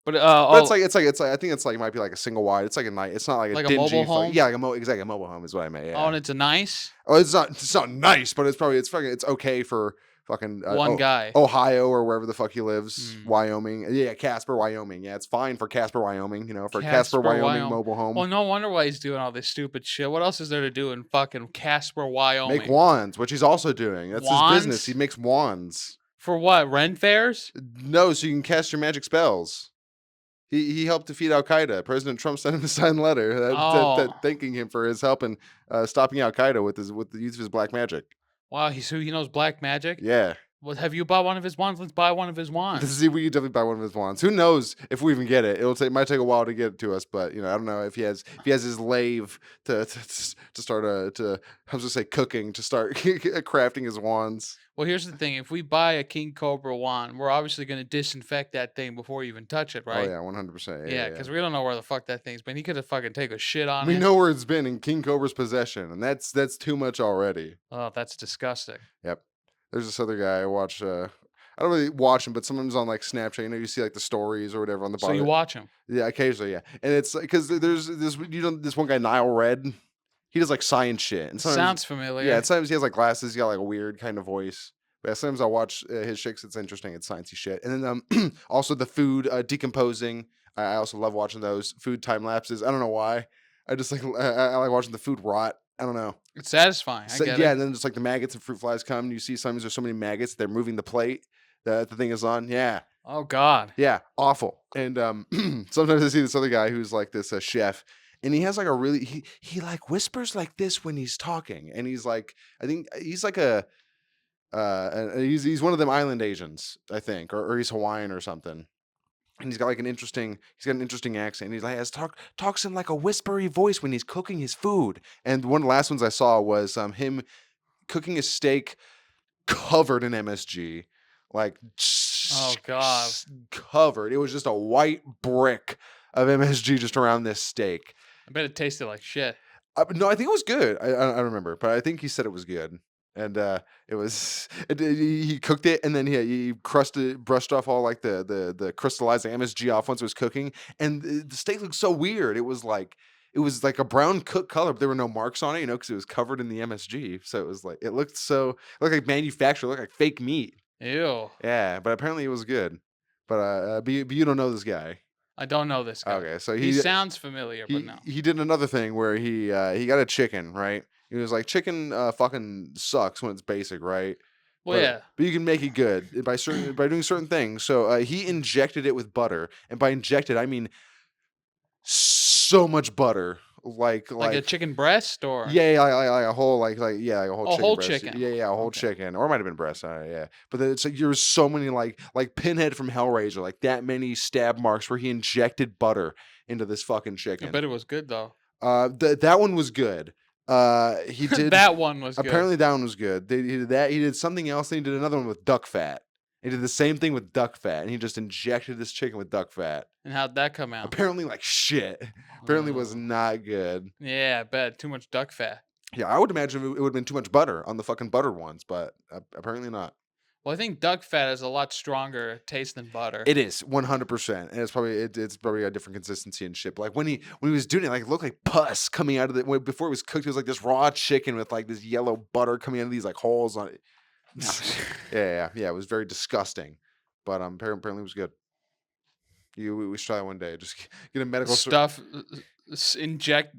S1: But
S2: it's like I think it's like might be like a single wide. It's like a night. It's not like a dingy,
S1: mobile home.
S2: Yeah, exactly a mobile home is what I meant. Yeah.
S1: Oh, and it's a nice.
S2: Oh, it's not nice, but it's okay for fucking
S1: one guy.
S2: Ohio or wherever the fuck he lives, Wyoming. Yeah, Casper, Wyoming. Yeah, it's fine for Casper, Wyoming. You know, for Casper, Wyoming mobile home.
S1: Well, no wonder why he's doing all this stupid shit. What else is there to do in fucking Casper, Wyoming?
S2: Make wands, which he's also doing. That's his business. He makes wands.
S1: For what? Ren fairs?
S2: No, so you can cast your magic spells. He helped defeat Al Qaeda. President Trump sent him a signed letter thanking him for his help in stopping Al Qaeda with the use of his black magic.
S1: Wow, he knows black magic.
S2: Yeah,
S1: Well, have you bought one of his wands? Let's buy one of his
S2: To
S1: wands.
S2: see, we could definitely buy one of his wands. Who knows if we even get it? Might take a while to get it to us, but I don't know if he has his lathe to start to I was gonna say cooking to start crafting his wands.
S1: Well, here's the thing. If we buy a king cobra wand, we're obviously going to disinfect that thing before you even touch it,
S2: Oh
S1: right?
S2: yeah, 100%. Yeah,
S1: Yeah,
S2: yeah, yeah.
S1: because we don't know where the fuck that thing's been. He could have fucking take a shit on
S2: We
S1: it.
S2: know where it's been in King Cobra's possession, and that's too much already.
S1: Oh, that's disgusting.
S2: Yep. There's this other guy I watch. I don't really watch him, but sometimes on like Snapchat, you see like the stories or whatever on the
S1: So you
S2: bottom.
S1: watch him.
S2: Yeah, occasionally, yeah. And it's because there's this one guy Nile Red. He does like science shit, and sometimes
S1: Sounds
S2: yeah,
S1: familiar.
S2: and sometimes he has like glasses. He got like a weird kind of voice. But yeah, sometimes I'll watch his shit 'cause it's interesting. It's sciencey shit. And then also the food decomposing. I also love watching those food time lapses. I don't know why. I just like I like watching the food rot. I don't know.
S1: It's satisfying. I
S2: So
S1: get
S2: yeah,
S1: it.
S2: and then just like the maggots and fruit flies come. And you see sometimes there's so many maggots they're moving the plate that the thing is on. Yeah,
S1: Oh God.
S2: yeah, awful. And sometimes I see this other guy who's like this chef, and he has like a really he like whispers like this when he's talking, and he's like I think he's like a he's one of them island Asians I think, or he's Hawaiian or something. And he's got like he's got an interesting accent. He's like has talks in like a whispery voice when he's cooking his food. And one of the last ones I saw was him cooking a steak covered in MSG, like
S1: Oh God.
S2: covered. It was just a white brick of MSG just around this steak.
S1: I bet it tasted like shit.
S2: No, I think it was good. I don't remember, but I think he said it was good. And it was he cooked it, and then he crusted brushed off all like the crystallizing MSG off once it was cooking, and the steak looked so weird. It was like a brown cooked color, but there were no marks on it, because it was covered in the MSG. So it was like it looked like manufactured, it looked like fake meat.
S1: Ew.
S2: Yeah, but apparently it was good. But you don't know this guy.
S1: I don't know this guy.
S2: Okay, so
S1: He sounds familiar, but no.
S2: he did another thing where he got a chicken, right? He was like, chicken fucking sucks when it's basic, right?
S1: Well, yeah.
S2: But you can make it good by doing certain things. So he injected it with butter, and by injected I mean so much butter,
S1: Like a chicken breast or
S2: yeah, yeah, like a whole yeah, like a whole
S1: a
S2: chicken
S1: whole
S2: breast.
S1: chicken.
S2: Yeah, yeah, a whole
S1: Okay.
S2: chicken, or it might have been breast. Yeah, but then it's like there's so many like Pinhead from Hellraiser, like that many stab marks where he injected butter into this fucking
S1: I
S2: chicken.
S1: bet it was good though.
S2: That one was good. He did
S1: That one was good.
S2: apparently that one was good. He did that. He did something else. And he did another one with duck fat. He did the same thing with duck fat, and he just injected this chicken with duck fat.
S1: And how'd that come out?
S2: Apparently, like shit. Apparently, was
S1: Oh.
S2: not good.
S1: Yeah, I bet. Too much duck fat.
S2: Yeah, I would imagine it would have been too much butter on the fucking buttered ones, but apparently not.
S1: Well, I think duck fat has a lot stronger taste than butter.
S2: It is 100%, and it's probably a different consistency and shit. But like when he was doing it, like it looked like pus coming out of the before it was cooked. It was like this raw chicken with like this yellow butter coming out of these like holes on it.
S1: No.
S2: Yeah. It was very disgusting, but apparently it was good. We should try it one day. Just get a medical.
S1: Stuff inject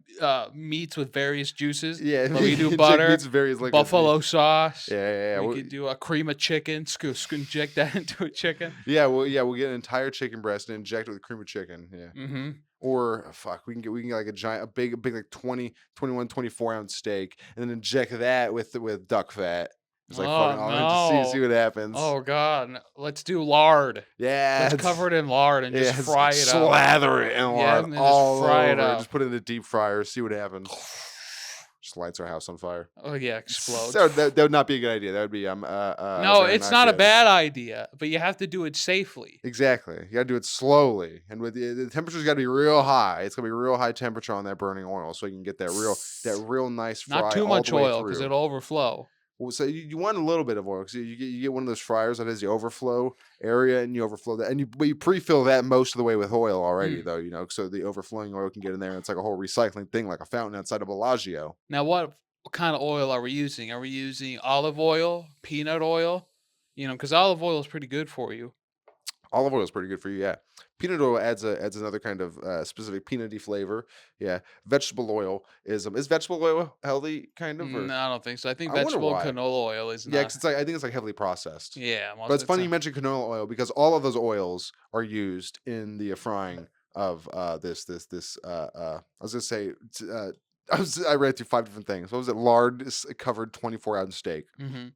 S1: meats with various juices.
S2: Yeah,
S1: But we do
S2: inject
S1: butter,
S2: meats with various liquids.
S1: buffalo sauce.
S2: Yeah.
S1: We could do a cream of chicken. Inject that into a chicken.
S2: We'll get an entire chicken breast and inject it with cream of chicken. Yeah.
S1: Mm-hmm.
S2: Or fuck, we can get like a big like 20, 21, 24 ounce steak, and then inject that with duck fat. It's like
S1: Oh
S2: fucking all right, to see
S1: no.
S2: what happens.
S1: Oh God. Let's do lard.
S2: Yeah,
S1: Let's cover it in lard and just fry it up.
S2: slather it in
S1: Yeah,
S2: lard
S1: and then just
S2: all
S1: fry it
S2: over it.
S1: up.
S2: Just put it in the deep fryer, see what happens. Just lights our house on fire.
S1: Oh yeah, explode.
S2: So that would not be a good idea. That would be
S1: No,
S2: very
S1: it's not a
S2: good.
S1: bad idea, but you have to do it safely.
S2: Exactly. You gotta do it slowly, and with the temperature's got to be real high. It's gonna be real high temperature on that burning oil, so you can get that real nice fry
S1: Not too
S2: all
S1: much
S2: the way
S1: oil because
S2: through.
S1: it'll overflow.
S2: Well, so you want a little bit of oil because you get one of those fryers that has the overflow area, and you overflow that, and you pre-fill that most of the way with oil already,
S1: Mm.
S2: though. So the overflowing oil can get in there, and it's like a whole recycling thing, like a fountain outside of Bellagio.
S1: Now, what kind of oil are we using? Are we using olive oil, peanut oil? Because olive oil is pretty good for you.
S2: Olive oil is pretty good for you, yeah. Peanut oil adds another kind of specific peanutty flavor. Yeah, vegetable oil is vegetable oil healthy kind of, or
S1: No, I don't think so. I think
S2: I wonder
S1: vegetable and
S2: why.
S1: canola oil is
S2: Yeah,
S1: not.
S2: because it's like I think it's like heavily processed.
S1: Yeah,
S2: But
S1: most
S2: it's
S1: of the
S2: funny you
S1: time.
S2: mentioned canola oil because all of those oils are used in the frying of this. I was gonna say I read through five different things. What was it? Lard covered 24-ounce steak,
S1: Hmm.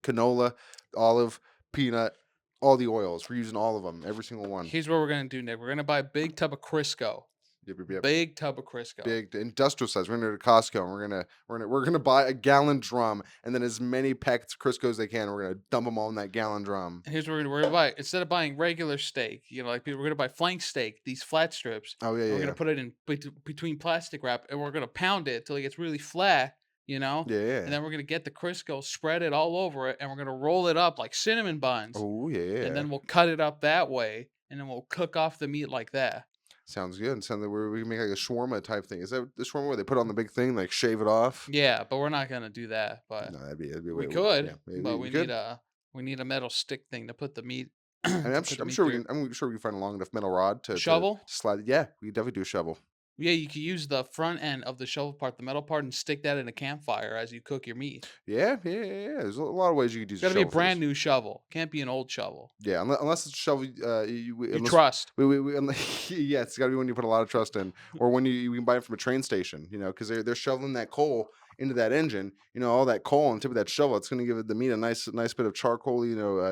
S2: canola, olive. peanut, all the oils. We're using all of them, every single one.
S1: Here's what we're gonna do, Nick. We're gonna buy a big tub of Crisco.
S2: Yep, yep, yep.
S1: Big tub of Crisco.
S2: Big industrial size. We're gonna go to Costco and we're gonna buy a gallon drum and then as many packets of Crisco as they can. We're gonna dump them all in that gallon drum.
S1: And here's what we're gonna buy. Instead of buying regular steak, like people, we're gonna buy flank steak, these flat strips,
S2: Oh yeah,
S1: and
S2: yeah,
S1: we're gonna
S2: yeah,
S1: put it in between plastic wrap, and we're gonna pound it till it gets really flat,
S2: yeah,
S1: and
S2: yeah.
S1: then we're gonna get the Crisco, spread it all over it, and we're gonna roll it up like cinnamon buns,
S2: Oh
S1: and
S2: yeah.
S1: then we'll cut it up that way, and then we'll cook off the meat like that.
S2: Sounds good. Sounds like we can make like a shawarma type thing. Is that the shawarma where they put on the big thing, like shave it off?
S1: Yeah, but we're not gonna do that. But
S2: No, that'd be
S1: we
S2: way.
S1: could,
S2: Yeah,
S1: but
S2: we could.
S1: we need a metal stick thing to put the meat
S2: I mean,
S1: to put the
S2: I'm
S1: meat
S2: sure we
S1: through.
S2: can. I'm sure we can find a long enough metal rod to
S1: Shovel?
S2: slide. Yeah, we can definitely do a shovel.
S1: Yeah, you could use the front end of the shovel part, the metal part, and stick that in a campfire as you cook your meat.
S2: Yeah, yeah, yeah, yeah. There's a lot of ways you could use
S1: It's
S2: a
S1: got to be a
S2: shovel for
S1: brand
S2: this.
S1: new shovel. Can't be an old shovel.
S2: Yeah, unless it's a shovel.
S1: You
S2: Unless
S1: trust.
S2: yeah, it's got to be when you put a lot of trust in, or when you can buy it from a train station. Because they're shoveling that coal into that engine. All that coal on the tip of that shovel. It's going to give it the meat a nice bit of charcoal.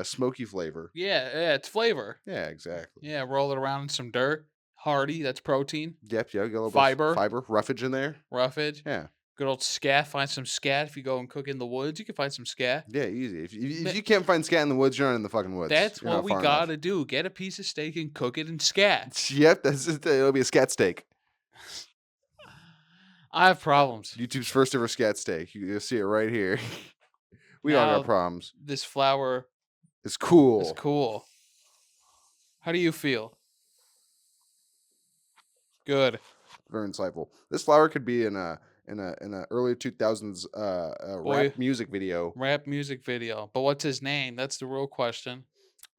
S2: Smoky flavor.
S1: Yeah, yeah, it's flavor.
S2: Yeah, exactly.
S1: Yeah, roll it around in some dirt. Hardy, that's protein.
S2: Yep, yeah, get a little bit of
S1: Fiber,
S2: fiber, roughage in there.
S1: roughage.
S2: Yeah,
S1: Good old scat. Find some scat if you go and cook in the woods. You can find some scat.
S2: yeah, easy. If
S1: Ma-
S2: you can't find scat in the woods, you're not in the fucking woods.
S1: That's
S2: You're
S1: what
S2: not
S1: we
S2: far enough.
S1: gotta do. Get a piece of steak and cook it in scat.
S2: Yep, that's it. It'll be a scat steak.
S1: I have problems.
S2: YouTube's first ever scat steak. You'll see it right here. We all got
S1: Now
S2: problems.
S1: this flour
S2: It's
S1: is
S2: cool.
S1: cool. How do you feel? Good.
S2: Very insightful. This flower could be in a early 2000s
S1: Boy,
S2: rap music video.
S1: rap music video. But what's his name? That's the real question.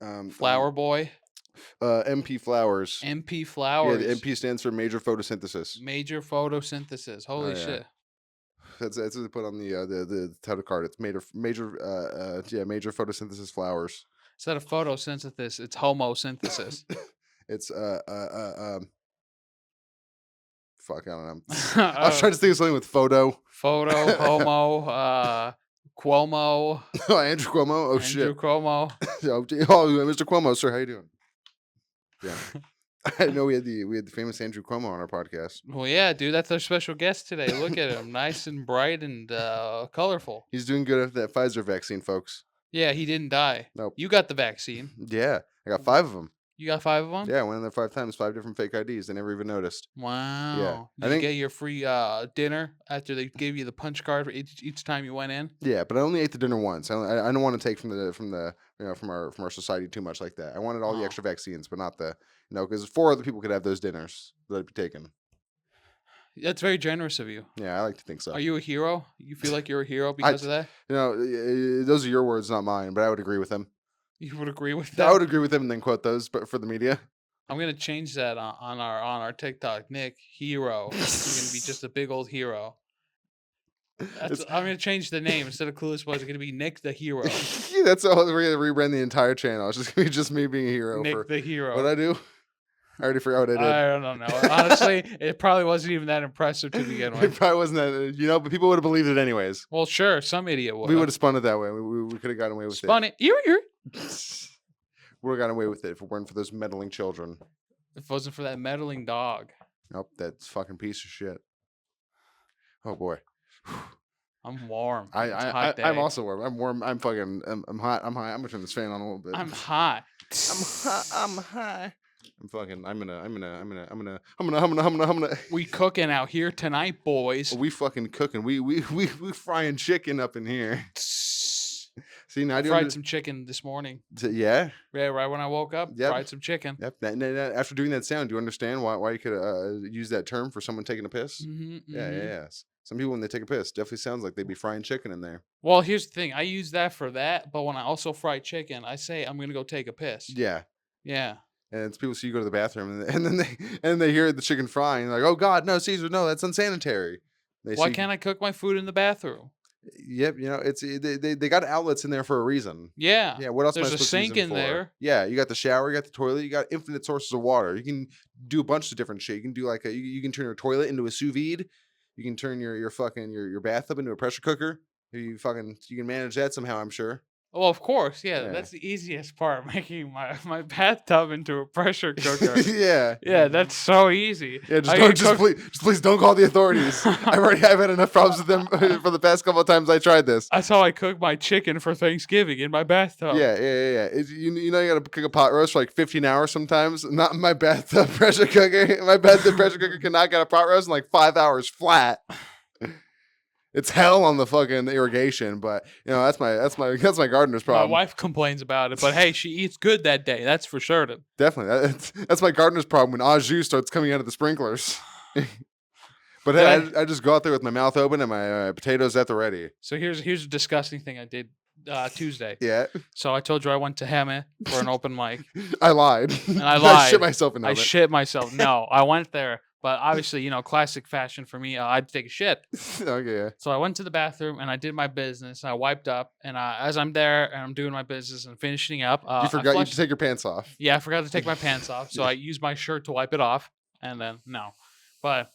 S2: Um,
S1: Flower Boy?
S2: MP Flowers.
S1: MP
S2: Yeah,
S1: Flowers.
S2: the MP stands for major photosynthesis.
S1: Major photosynthesis.
S2: Oh
S1: Holy
S2: yeah,
S1: shit.
S2: that's what they put on the title card. It's major major photosynthesis flowers.
S1: Instead of photosynthesis, it's homosynthesis.
S2: It's fuck, I don't know. I was
S1: Uh,
S2: trying to think of something with photo.
S1: Photo, homo, Cuomo,
S2: Oh, Andrew Cuomo. Oh
S1: Andrew
S2: shit.
S1: Cuomo.
S2: Oh, Mr. Cuomo, sir, how you doing? Yeah, I know we had the famous Andrew Cuomo on our podcast.
S1: Well, yeah, dude, that's our special guest today. Look at him, nice and bright and colorful.
S2: He's doing good after that Pfizer vaccine, folks.
S1: Yeah, he didn't die.
S2: Nope.
S1: You got the vaccine.
S2: Yeah, I got 5 of them.
S1: You got 5 of them?
S2: Yeah, I went in there 5 times, 5 different fake IDs. They never even noticed.
S1: Wow.
S2: I
S1: Did you
S2: think-
S1: get your free dinner after they gave you the punch card for each time you went in?
S2: Yeah, but I only ate the dinner once. I don't want to take from our society too much like that. I wanted all the
S1: Oh.
S2: extra vaccines, but not the because 4 other people could have those dinners that I'd be taking.
S1: That's very generous of you.
S2: Yeah, I like to think so.
S1: Are you a hero? You feel like you're a hero because of that?
S2: Those are your words, not mine, but I would agree with them.
S1: You would agree with
S2: I
S1: that?
S2: would agree with them and then quote those, but for the media.
S1: I'm gonna change that on our TikTok. Nick, hero. You're gonna be just a big old hero.
S2: It's-
S1: I'm gonna change the name instead of Clueless Boys. It's gonna be Nick the Hero.
S2: That's all. We're gonna rebrand the entire channel. It's just gonna be just me being a hero.
S1: Nick the Hero.
S2: What I do? I already forgot what I did.
S1: I don't know. Honestly, it probably wasn't even that impressive to begin
S2: It
S1: with.
S2: probably wasn't that, but people would have believed it anyways.
S1: Well, sure, some idiot would.
S2: We would have spun it that way. We could have gotten away with
S1: spun it.
S2: it. We would have gotten away with it if it weren't for those meddling children.
S1: If it wasn't for that meddling dog.
S2: Nope, that fucking piece of shit. Oh boy.
S1: I'm warm. It's a hot day.
S2: I'm also warm. I'm warm. I'm fucking. I'm hot. I'm high. I'm gonna turn this fan on a little bit.
S1: I'm hot.
S2: I'm high. I'm fucking. I'm gonna.
S1: We cooking out here tonight, boys.
S2: We fucking cooking. We frying chicken up in here. See now, do you
S1: Fried some chicken this morning.
S2: Yeah.
S1: Yeah, right when I woke up,
S2: Yep.
S1: fried some chicken.
S2: Yep. After doing that sound, do you understand why you could use that term for someone taking a piss?
S1: Mm-hmm,
S2: Yeah. Some people when they take a piss definitely sounds like they'd be frying chicken in there.
S1: Well, here's the thing. I use that for that, but when I also fry chicken, I say I'm gonna go take a piss.
S2: Yeah.
S1: Yeah.
S2: And it's people see you go to the bathroom and then they hear the chicken frying like, oh God, no, Caesar, no, that's unsanitary.
S1: Why can't I cook my food in the bathroom?
S2: Yep, it's they got outlets in there for a reason.
S1: Yeah.
S2: Yeah, what else?
S1: There's
S2: am I
S1: a
S2: supposed to use
S1: sink
S2: them
S1: in
S2: for?
S1: there.
S2: Yeah, you got the shower, you got the toilet, you got infinite sources of water. You can do a bunch of different shit. You can do like you can turn your toilet into a sous vide. You can turn your fucking your bathtub into a pressure cooker. You can manage that somehow, I'm sure.
S1: Well, of course, yeah,
S2: Yeah.
S1: that's the easiest part, making my bathtub into a pressure cooker.
S2: Yeah.
S1: Yeah, that's so easy.
S2: Yeah, just
S1: I
S2: don't
S1: can
S2: just
S1: cook.
S2: please don't call the authorities. I've had enough problems with them for the past couple of times I tried this.
S1: That's how I cook my chicken for Thanksgiving, in my bathtub.
S2: Yeah. You know you gotta cook a pot roast for like 15 hours sometimes. Not in my bathtub pressure cooker. My bathtub pressure cooker cannot get a pot roast in like 5 hours flat. It's hell on the fucking irrigation, but you know that's my gardener's
S1: My
S2: problem.
S1: wife complains about it, but hey, she eats good that day. That's for certain.
S2: Definitely, that's my gardener's problem when au jus starts coming out of the sprinklers. But
S1: Did
S2: hey,
S1: I?
S2: I just go out there with my mouth open and my potatoes at the ready.
S1: So here's a disgusting thing I did Tuesday.
S2: Yeah,
S1: So I told you I went to Heme for an open mic,
S2: I lied.
S1: and I
S2: I shit
S1: lied.
S2: myself in
S1: I
S2: it.
S1: shit myself. No, I went there, but obviously, classic fashion for me, I'd take a shit.
S2: Okay, yeah.
S1: So I went to the bathroom and I did my business. And I wiped up, and as I'm there and I'm doing my business and finishing up,
S2: You
S1: I
S2: forgot you
S1: flushed.
S2: take your pants off.
S1: Yeah, I forgot to take my pants off, so I used my shirt to wipe it off, and then no, but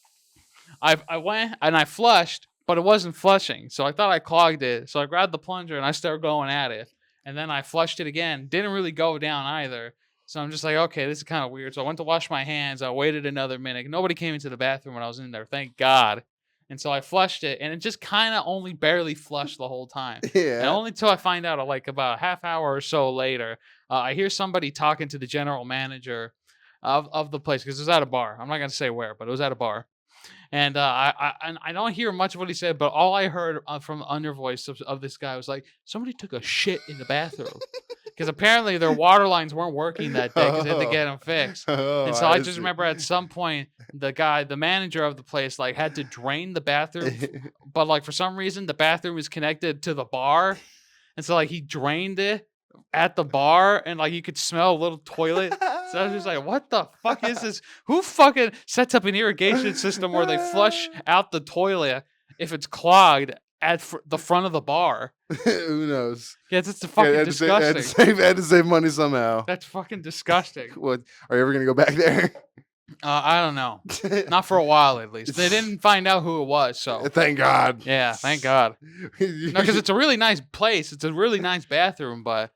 S1: I went and I flushed, but it wasn't flushing, so I thought I clogged it. So I grabbed the plunger and I started going at it, and then I flushed it again. Didn't really go down either. So I'm just like, okay, this is kind of weird. So I went to wash my hands. I waited another minute. Nobody came into the bathroom when I was in there, thank God. And so I flushed it, and it just kind of only barely flushed the whole time. And
S2: Yeah.
S1: only till I find out, like about a half hour or so later, I hear somebody talking to the general manager of the place, because it was at a bar. I'm not gonna say where, but it was at a bar. And I don't hear much of what he said, but all I heard from the under voice of this guy was like, somebody took a shit in the bathroom. Because apparently their water lines weren't working that day because they had to get them fixed.
S2: Oh,
S1: And so I
S2: I
S1: just
S2: see.
S1: remember at some point the manager of the place, like, had to drain the bathroom, but like for some reason the bathroom is connected to the bar, and so like he drained it at the bar, and like you could smell a little toilet. So I was just like, what the fuck is this? Who fucking sets up an irrigation system where they flush out the toilet if it's clogged at the front of the bar?
S2: Who knows?
S1: Yeah, that's
S2: Yeah,
S1: fucking disgusting.
S2: I had to save money somehow.
S1: That's fucking disgusting.
S2: What? Are you ever gonna go back there?
S1: I don't know. Not for a while, at least. They didn't find out who it was, so
S2: Thank God.
S1: yeah, thank God. No, because it's a really nice place. It's a really nice bathroom, but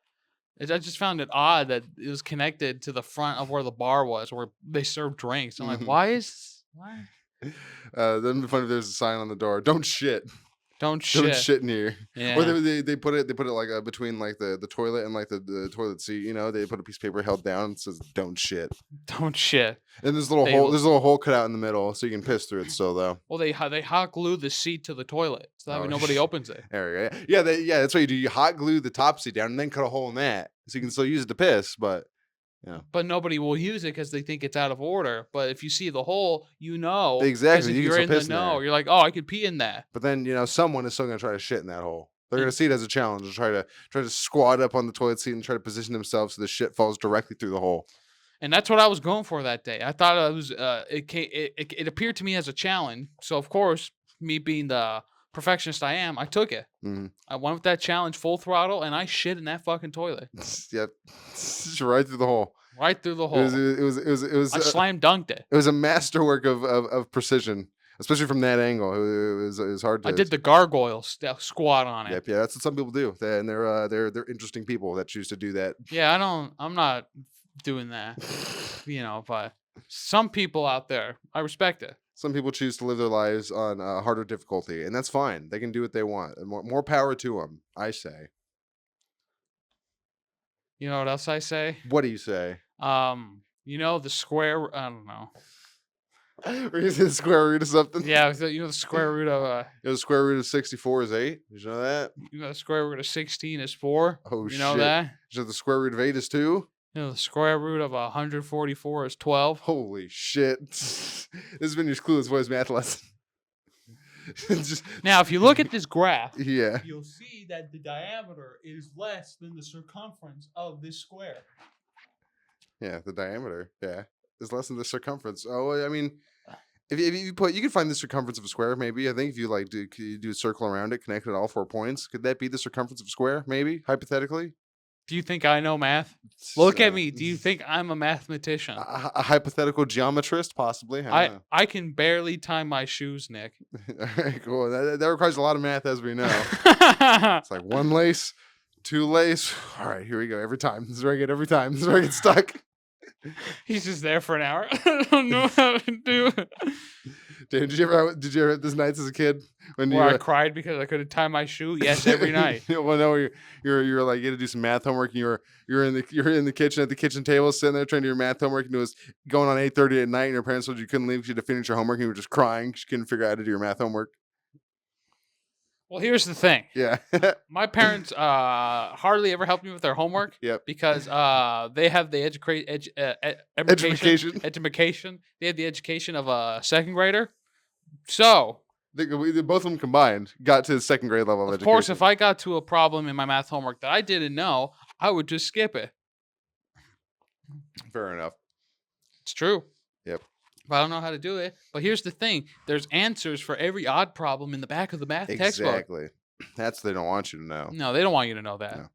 S1: I just found it odd that it was connected to the front of where the bar was, where they served drinks. I'm like,
S2: Mhm.
S1: why?
S2: Then it'd be funny if there's a sign on the door. Don't shit.
S1: Don't
S2: Don't
S1: shit.
S2: shit in here.
S1: Yeah.
S2: Or they put it like between like the toilet and like the toilet seat. You know, they put a piece of paper held down and says "Don't shit."
S1: Don't shit.
S2: And there's a little
S1: They
S2: hole.
S1: l-
S2: There's a little hole cut out in the middle, so you can piss through it still though.
S1: Well, they hot glue the seat to the toilet, so that way
S2: Oh,
S1: nobody opens it.
S2: There we go. Yeah, that's what you do. You hot glue the top seat down and then cut a hole in that, so you can still use it to piss. But yeah,
S1: But nobody will use it because they think it's out of order. But if you see the hole, you know. 'Cause
S2: exactly.
S1: if
S2: You can
S1: you're
S2: still
S1: in the
S2: piss in
S1: know,
S2: there.
S1: you're like, oh, I could pee in that.
S2: But then someone is still gonna try to shit in that hole. They're gonna
S1: And,
S2: see it as a challenge to try to squat up on the toilet seat and try to position themselves so the shit falls directly through the hole.
S1: and that's what I was going for that day. I thought it was it appeared to me as a challenge. So of course, me being the perfectionist I am, I took it.
S2: Mhm.
S1: I went with that challenge full throttle, and I shit in that fucking toilet
S2: Yep, right through the hole.
S1: right through the
S2: It was
S1: hole. I
S2: uh,
S1: slam dunked it.
S2: it was a masterwork of precision, especially from that angle. It was hard to.
S1: I did the gargoyle squat on it.
S2: Yep, yeah, that's what some people do. And they're interesting people that choose to do that.
S1: Yeah, I'm not doing that, but some people out there, I respect it.
S2: Some people choose to live their lives on harder difficulty, and that's fine. They can do what they want. And more power to them, I say.
S1: You know what else I say?
S2: What do you say?
S1: The square. I don't know.
S2: We're using the square root of something.
S1: Yeah, the square root of
S2: The square root of 64 is 8. Did you know that?
S1: the square root of 16 is 4.
S2: Oh,
S1: You know
S2: shit.
S1: that?
S2: Did you know the square root of 8 is 2?
S1: The square root of 144 is 12.
S2: Holy shit. This has been your Clueless Boys math lesson. Just,
S1: Now, if you look at this graph,
S2: yeah.
S1: you'll see that the diameter is less than the circumference of this square.
S2: Yeah, the diameter. Yeah. Is less than the circumference. Oh, I mean, if you put, you can find the circumference of a square, maybe. I think if you like do a circle around it, connect it all 4 points, could that be the circumference of a square? Maybe, hypothetically.
S1: Do you think I know math? Look at me. Do you think I'm a mathematician?
S2: A hypothetical geometrist, possibly? I don't know.
S1: I can barely tie my shoes, Nick.
S2: All right, cool. That requires a lot of math, as we know. It's like one lace, Two lace. All right, here we go. Every time. This is where I get every time. This is where I get stuck.
S1: He's just there for an hour. I don't know how to do it.
S2: Dude, did you ever have those nights as a kid when
S1: Where
S2: you
S1: I cried because I couldn't tie my shoe. Yes, every night.
S2: well, no, you're like you had to do some math homework, and you're in the kitchen at the kitchen table, sitting there trying to do your math homework, and it was going on 8:30 at night, and your parents told you couldn't leave because you had to finish your homework, and you were just crying 'cause you couldn't figure out how to do your math homework.
S1: Well, here's the thing.
S2: Yeah.
S1: My parents hardly ever helped me with their homework
S2: Yep.
S1: because they have the
S2: Education.
S1: education. They have the education of a second grader. So,
S2: Both of them combined got to the second grade level of
S1: of course, if
S2: education.
S1: I got to a problem in my math homework that I didn't know, I would just skip it.
S2: Fair enough.
S1: It's true.
S2: Yep.
S1: But I don't know how to do it. But here's the thing: there's answers for every odd problem in the back of the math textbook.
S2: Exactly. That's they don't want you to know.
S1: No, they don't want you to know that.
S2: No.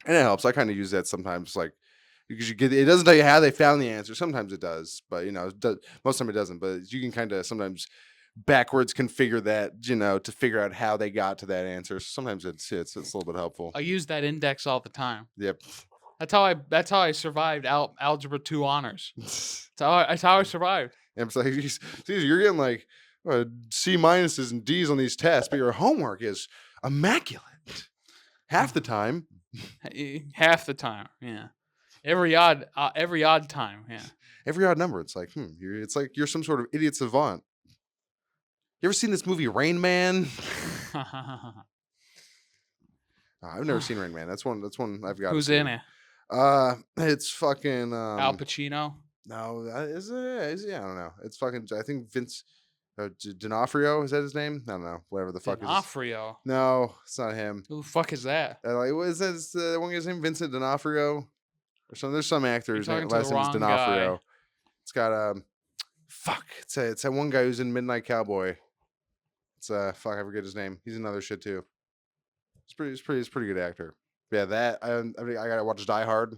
S2: And it helps. I kind of use that sometimes, like because you get it doesn't tell you how they found the answer. Sometimes it does, but most of the time it doesn't. But you can kind of sometimes backwards configure that, to figure out how they got to that answer. Sometimes it's a little bit helpful.
S1: I use that index all the time.
S2: Yep.
S1: That's how I survived algebra 2 honors. That's how I survived.
S2: And it's like, see, you're getting like C minuses and D's on these tests, but your homework is immaculate half the time.
S1: Half the time, yeah. Every odd time, yeah.
S2: Every odd number, it's like, it's like you're some sort of idiot savant. You ever seen this movie Rain Man? I've never seen Rain Man. That's one I've got.
S1: Who's in it?
S2: It's fucking
S1: Al Pacino.
S2: No, is it? I don't know. It's fucking. I think Vince D'Onofrio, is that his name? I don't know. Whatever the fuck is.
S1: D'Onofrio.
S2: No, it's not him.
S1: Who the fuck is that?
S2: Like, what is that? Is one guy's name Vincent D'Onofrio or something? There's some actor whose
S1: talking to
S2: last
S1: the
S2: name is
S1: wrong
S2: D'Onofrio.
S1: guy.
S2: It's got fuck. It's that one guy who's in Midnight Cowboy. It's fuck. I forget his name. He's in other shit too. He's pretty good actor. Yeah, that I gotta watch Die Hard.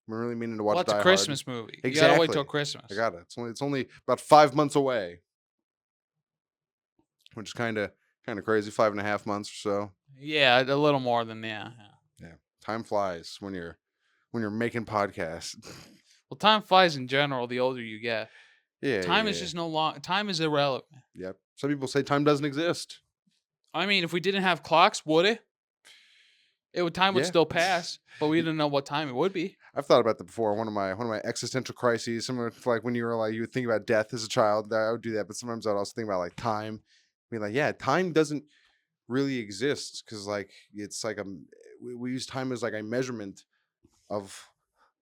S2: I'm really meaning to watch
S1: Well, that's
S2: Die
S1: a
S2: Hard.
S1: Christmas movie.
S2: Exactly.
S1: You gotta wait till Christmas.
S2: I got it. It's only about 5 months away, which is kind of crazy. 5.5 months or so.
S1: Yeah, a little more than yeah.
S2: Yeah, time flies when you're making podcasts.
S1: Well, time flies in general. The older you get,
S2: Yeah,
S1: time
S2: yeah,
S1: is
S2: yeah.
S1: just no long. Time is irrelevant.
S2: Yep. Some people say time doesn't exist.
S1: I mean, if we didn't have clocks, would it? Time would
S2: Yeah.
S1: still pass, but we didn't know what time it would be.
S2: I've thought about that before. One of my existential crises, similar to like when you were like you would think about death as a child. I would do that, but sometimes I'd also think about like time. I mean, like, yeah, time doesn't really exist because like it's like we use time as like a measurement of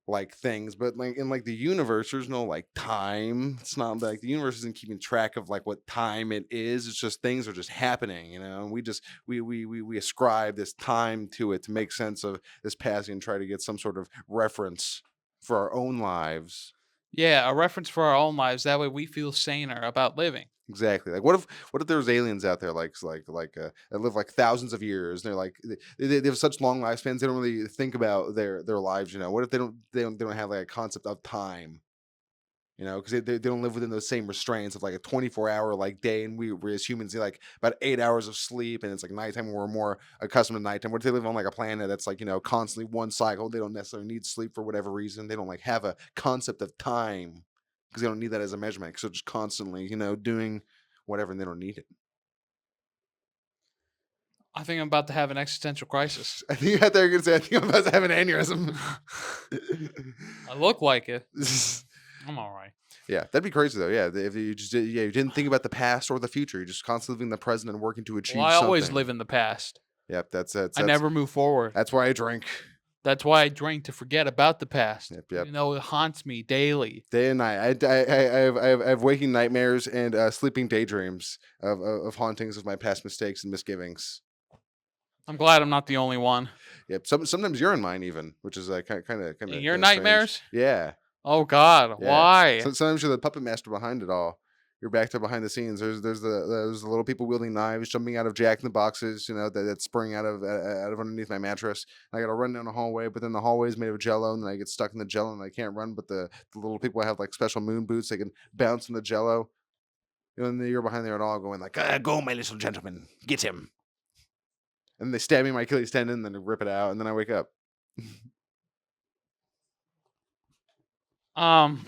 S2: like things, but like in like the universe, there's no like time. It's not like the universe isn't keeping track of like what time it is. It's just things are just happening, and we just we ascribe this time to it to make sense of this passing and try to get some sort of reference for our own lives.
S1: Yeah, a reference for our own lives. That way, we feel saner about living.
S2: Exactly. Like, what if there was aliens out there that live like thousands of years, and they're like they have such long lifespans they don't really think about their lives. What if they don't have like a concept of time? Because they don't live within those same restraints of like a 24-hour like day, and we as humans need like about 8 hours of sleep, and it's like nighttime. We're more accustomed to nighttime. What if they live on like a planet that's like constantly one cycle? They don't necessarily need sleep for whatever reason. They don't like have a concept of time because they don't need that as a measurement. Because they're just constantly doing whatever, and they don't need it.
S1: I think I'm about to have an existential crisis.
S2: I think out there you're gonna say I think I'm about to have an aneurysm.
S1: I look like it. I'm all right.
S2: Yeah, that'd be crazy though. Yeah, if you just you didn't think about the past or the future. You're just constantly living in the present and working to achieve
S1: Well, I always
S2: something.
S1: live in the past.
S2: Yep, that's
S1: I never move forward.
S2: That's why I drink
S1: That's why I drink to forget about the past.
S2: Yep, yep.
S1: It haunts me daily.
S2: day and night. I have waking nightmares and sleeping daydreams of hauntings of my past mistakes and misgivings.
S1: I'm glad I'm not the only one.
S2: Yep. Sometimes you're in mine even, which is kind of
S1: In your nightmares?
S2: Yeah.
S1: Oh God,
S2: Yeah.
S1: why?
S2: Sometimes you're the puppet master behind it all. You're back there behind the scenes. There's the little people wielding knives, jumping out of Jack in the Boxes, that spring out of underneath my mattress. And I got to run down the hallway, but then the hallway is made of Jello, and then I get stuck in the Jello, and I can't run. But the little people have like special moon boots; they can bounce in the Jello. And you're behind there at all, going like, "Go, my little gentleman, get him." and they stab me in my Achilles tendon, and then they rip it out, and then I wake up.
S1: Um,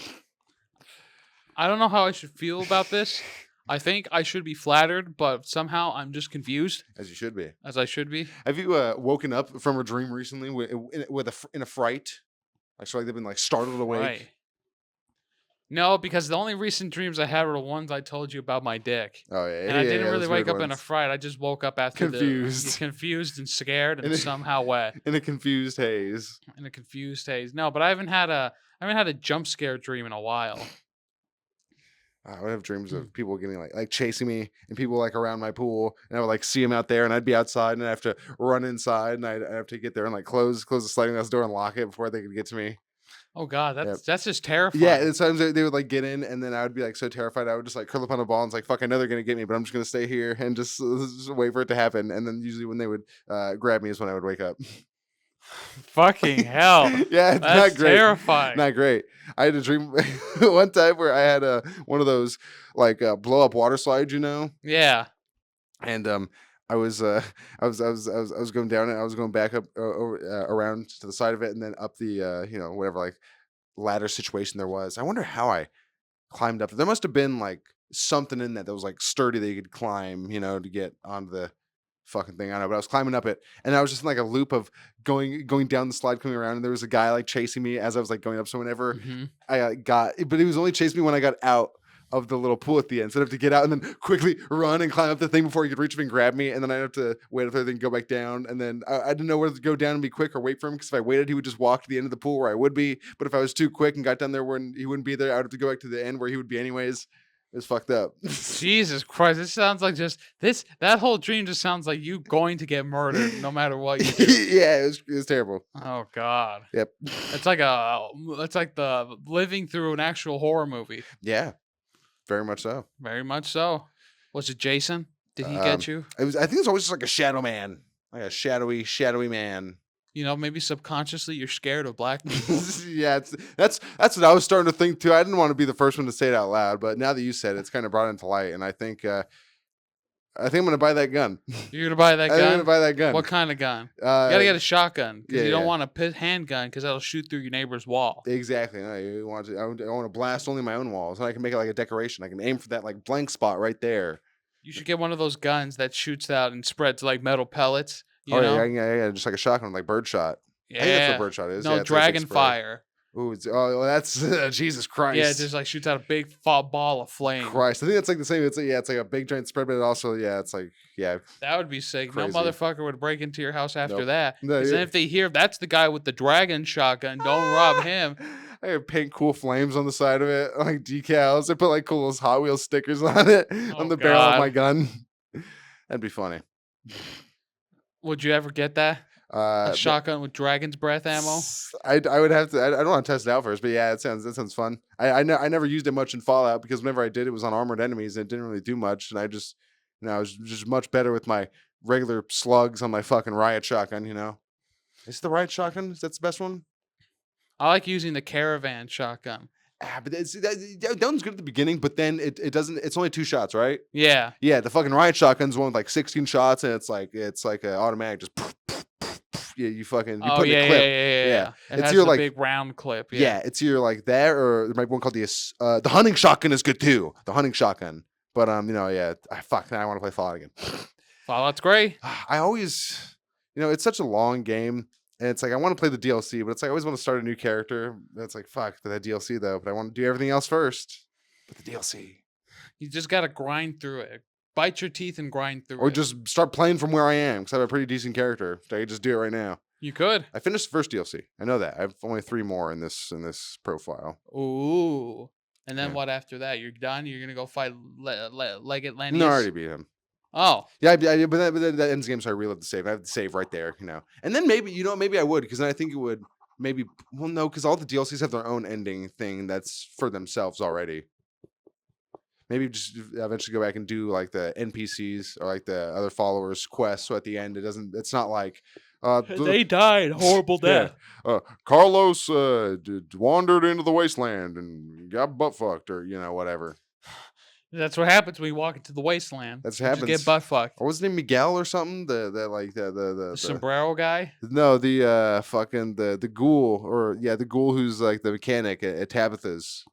S1: I don't know how I should feel about this. I think I should be flattered, but somehow I'm just confused,
S2: As you should be.
S1: as I should be.
S2: Have you woken up from a dream recently in a fright? I feel like they've been like startled awake.
S1: Right. No, because the only recent dreams I had were the ones I told you about my dick.
S2: Oh yeah,
S1: And I
S2: yeah,
S1: didn't
S2: yeah,
S1: really
S2: those weird
S1: wake up in a
S2: ones.
S1: fright. I just woke up after
S2: Confused.
S1: confused and scared
S2: in
S1: and
S2: a,
S1: somehow wet
S2: in a confused haze.
S1: in a confused haze. No, but I haven't had a jump scare dream in a while.
S2: I would have dreams
S1: Mm.
S2: of people getting like chasing me and people like around my pool, and I would like see them out there, and I'd be outside, and I'd have to run inside, and I'd have to get there and like close the sliding glass door and lock it before they could get to me.
S1: Oh god,
S2: Yep.
S1: that's just
S2: Yeah,
S1: terrifying.
S2: and sometimes they would like get in, and then I would be like so terrified, I would just like curl up on a ball and it's like, fuck, I know they're gonna get me, but I'm just gonna stay here and just wait for it to happen. And then usually when they would grab me is when I would wake up.
S1: Fucking hell.
S2: Yeah, it's
S1: That's
S2: not great.
S1: terrifying.
S2: Not great. I had a dream one time where I had one of those like blow up water slides,
S1: Yeah.
S2: and I was I was going down it. I was going back up over around to the side of it, and then up the whatever like ladder situation there was. I wonder how I climbed up. There must have been like something in that was like sturdy that you could climb, to get onto the fucking thing. I don't know, but I was climbing up it, and I was just in like a loop of going down the slide, coming around, and there was a guy like chasing me as I was like going up. So whenever
S1: Mhm.
S2: I but he was only chasing me when I got out of the little pool at the end. So I'd have to get out and then quickly run and climb up the thing before he could reach me and grab me. And then I'd have to wait up there, then go back down. And then I didn't know whether to go down and be quick or wait for him, because if I waited, he would just walk to the end of the pool where I would be. But if I was too quick and got down there when he wouldn't be there, I would have to go back to the end where he would be anyways. It was fucked up.
S1: Jesus Christ, this sounds like that whole dream just sounds like you going to get murdered no matter what you do.
S2: Yeah, it was terrible.
S1: Oh god.
S2: Yep.
S1: It's like the living through an actual horror movie.
S2: Yeah, very much so.
S1: Very much so. Was it Jason? Did he get
S2: Um,
S1: you?
S2: I think it's always just like a shadow man, like a shadowy man.
S1: Maybe subconsciously you're scared of black people.
S2: Yeah, that's what I was starting to think too. I didn't want to be the first one to say it out loud, but now that you said it, it's kind of brought into light, and I think I'm gonna buy that gun.
S1: You're gonna buy that
S2: I think I'm
S1: gun?
S2: gonna buy that gun.
S1: What kind of gun? You gotta get a shotgun because
S2: yeah,
S1: you don't
S2: yeah.
S1: want a handgun because that'll shoot through your neighbor's wall.
S2: Exactly. No, I want to blast only my own walls, and I can make it like a decoration. I can aim for that like blank spot right there.
S1: You should get one of those guns that shoots out and spreads like metal pellets. You
S2: Oh
S1: know?
S2: yeah, just like a shotgun, like birdshot. I think that's what
S1: Yeah.
S2: birdshot is.
S1: No,
S2: Yeah, it's like a big
S1: dragon
S2: spray.
S1: fire.
S2: Ooh, that's Jesus Christ.
S1: Yeah, it just like shoots out a big ball of flame.
S2: Christ. I think that's like the same. It's like a big giant spread, but it also it's like
S1: That would be sick.
S2: Crazy.
S1: No motherfucker would break into your house after
S2: Nope.
S1: that.
S2: No,
S1: Because
S2: yeah.
S1: then if they hear that's the guy with the dragon shotgun, don't rob him.
S2: I could paint cool flames on the side of it, like decals. I put like cool Hot Wheels stickers on it on the barrel of my gun. That'd be funny.
S1: Would you ever get that? A
S2: But
S1: shotgun with dragon's breath ammo?
S2: I would have to. I don't want to test it out first, but yeah, that sounds fun. I never used it much in Fallout because whenever I did, it was on armored enemies and it didn't really do much. And I just, I was just much better with my regular slugs on my fucking riot shotgun. Is it the riot shotgun? Is that the best one?
S1: I like using the caravan shotgun.
S2: But that one's good at the beginning, but then it doesn't. It's only 2 shots, right?
S1: Yeah.
S2: Yeah, the fucking riot shotgun's one with like 16 shots, and it's like an automatic, just yeah, you put in
S1: Oh
S2: a
S1: yeah,
S2: clip.
S1: yeah. It
S2: It's
S1: has
S2: your
S1: the
S2: like
S1: big round clip.
S2: yeah, it's either like that or there might be one called the hunting shotgun is good too. The hunting shotgun, but yeah, I want to play Fallout again.
S1: Fallout's great.
S2: I always, it's such a long game. And it's like I want to play the DLC, but it's like I always want to start a new character. That's like fuck that DLC though. But I want to do everything else first. But the DLC,
S1: You just gotta grind through it. Bite your teeth and grind through
S2: or
S1: it.
S2: just start playing from where I am because I have a pretty decent character. I could just do it right now.
S1: You could.
S2: I finished the first DLC. I know that. I have only 3 more in this profile.
S1: Ooh. And then
S2: Yeah.
S1: what after that? You're done? You're gonna go fight Leggett Lennius?
S2: No, I already beat him.
S1: Oh.
S2: Yeah, but that ends the game, so I reload the save. I have the save right there, And then maybe, maybe I would, because then I think it would maybe, well, no, because all the DLCs have their own ending thing that's for themselves already. Maybe just eventually go back and do like the NPCs or like the other followers' quests. So at the end, it's not like
S1: They died. Horrible
S2: yeah,
S1: death.
S2: Carlos wandered into the wasteland and got butt fucked or whatever.
S1: That's what happens when you walk into the wasteland.
S2: That's what
S1: You just get
S2: happens.
S1: butt fucked.
S2: Or was his name Miguel or something?
S1: The sombrero guy.
S2: No, the fucking the ghoul, or yeah, the ghoul who's like the mechanic at Tabitha's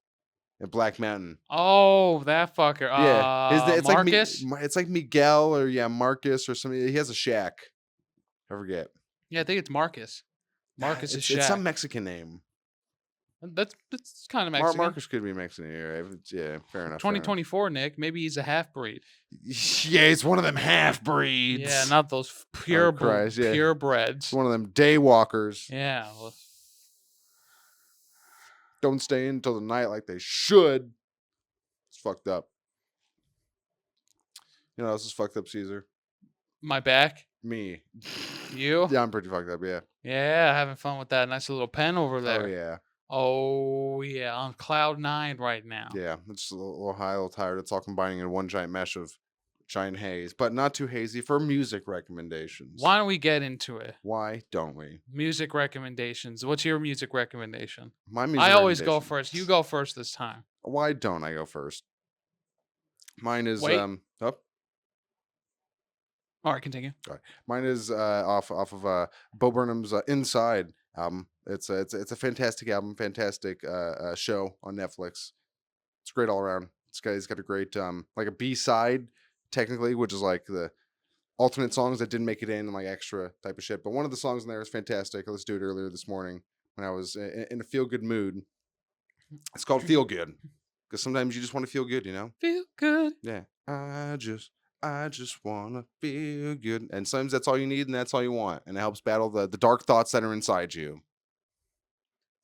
S2: at Black Mountain.
S1: Oh, that fucker.
S2: Yeah, it's like
S1: Marcus.
S2: it's like Miguel, or yeah, Marcus or something. He has a shack. I forget.
S1: Yeah, I think it's Marcus. Marcus's
S2: It's some
S1: shack.
S2: Mexican name.
S1: That's kind of Mexican.
S2: Marcus could be Mexican, right? Yeah, fair enough. Fair enough.
S1: 2024, Nick. Maybe he's a half breed.
S2: Yeah, it's one of them half
S1: Yeah,
S2: breeds.
S1: not those
S2: Oh Christ, yeah, it's
S1: purebreds.
S2: one of them day walkers.
S1: Yeah. Well,
S2: Don't stay in until the night like they should. It's fucked up. You know what else is fucked up, Caesar?
S1: my back.
S2: Me.
S1: You?
S2: Yeah, I'm pretty fucked up. Yeah.
S1: Yeah, having fun with that nice little pen over
S2: Oh
S1: there.
S2: yeah.
S1: Oh yeah, on cloud 9 right now.
S2: Yeah. It's a little high, a little tired. It's all combining in one giant mesh of giant haze, but not too hazy for music recommendations.
S1: Why don't we get into it?
S2: Why don't we?
S1: Music recommendations. What's your music recommendation?
S2: My music
S1: I always go
S2: recommendation.
S1: first. You go first this time.
S2: Why don't I go first? Mine is
S1: Wait.
S2: oh,
S1: All right, continue.
S2: sorry. Mine is off of Bo Burnham's Inside album. It's a fantastic album, fantastic show on Netflix. It's great all around. He's got a great like a B-side technically, which is like the alternate songs that didn't make it in and like extra type of shit. But one of the songs in there is fantastic. I listened to it earlier this morning when I was in a feel good mood. It's called Feel Good because sometimes you just want to feel good, you know?
S1: Feel good.
S2: Yeah. I just want to feel good. And sometimes that's all you need and that's all you want. And it helps battle the dark thoughts that are inside you.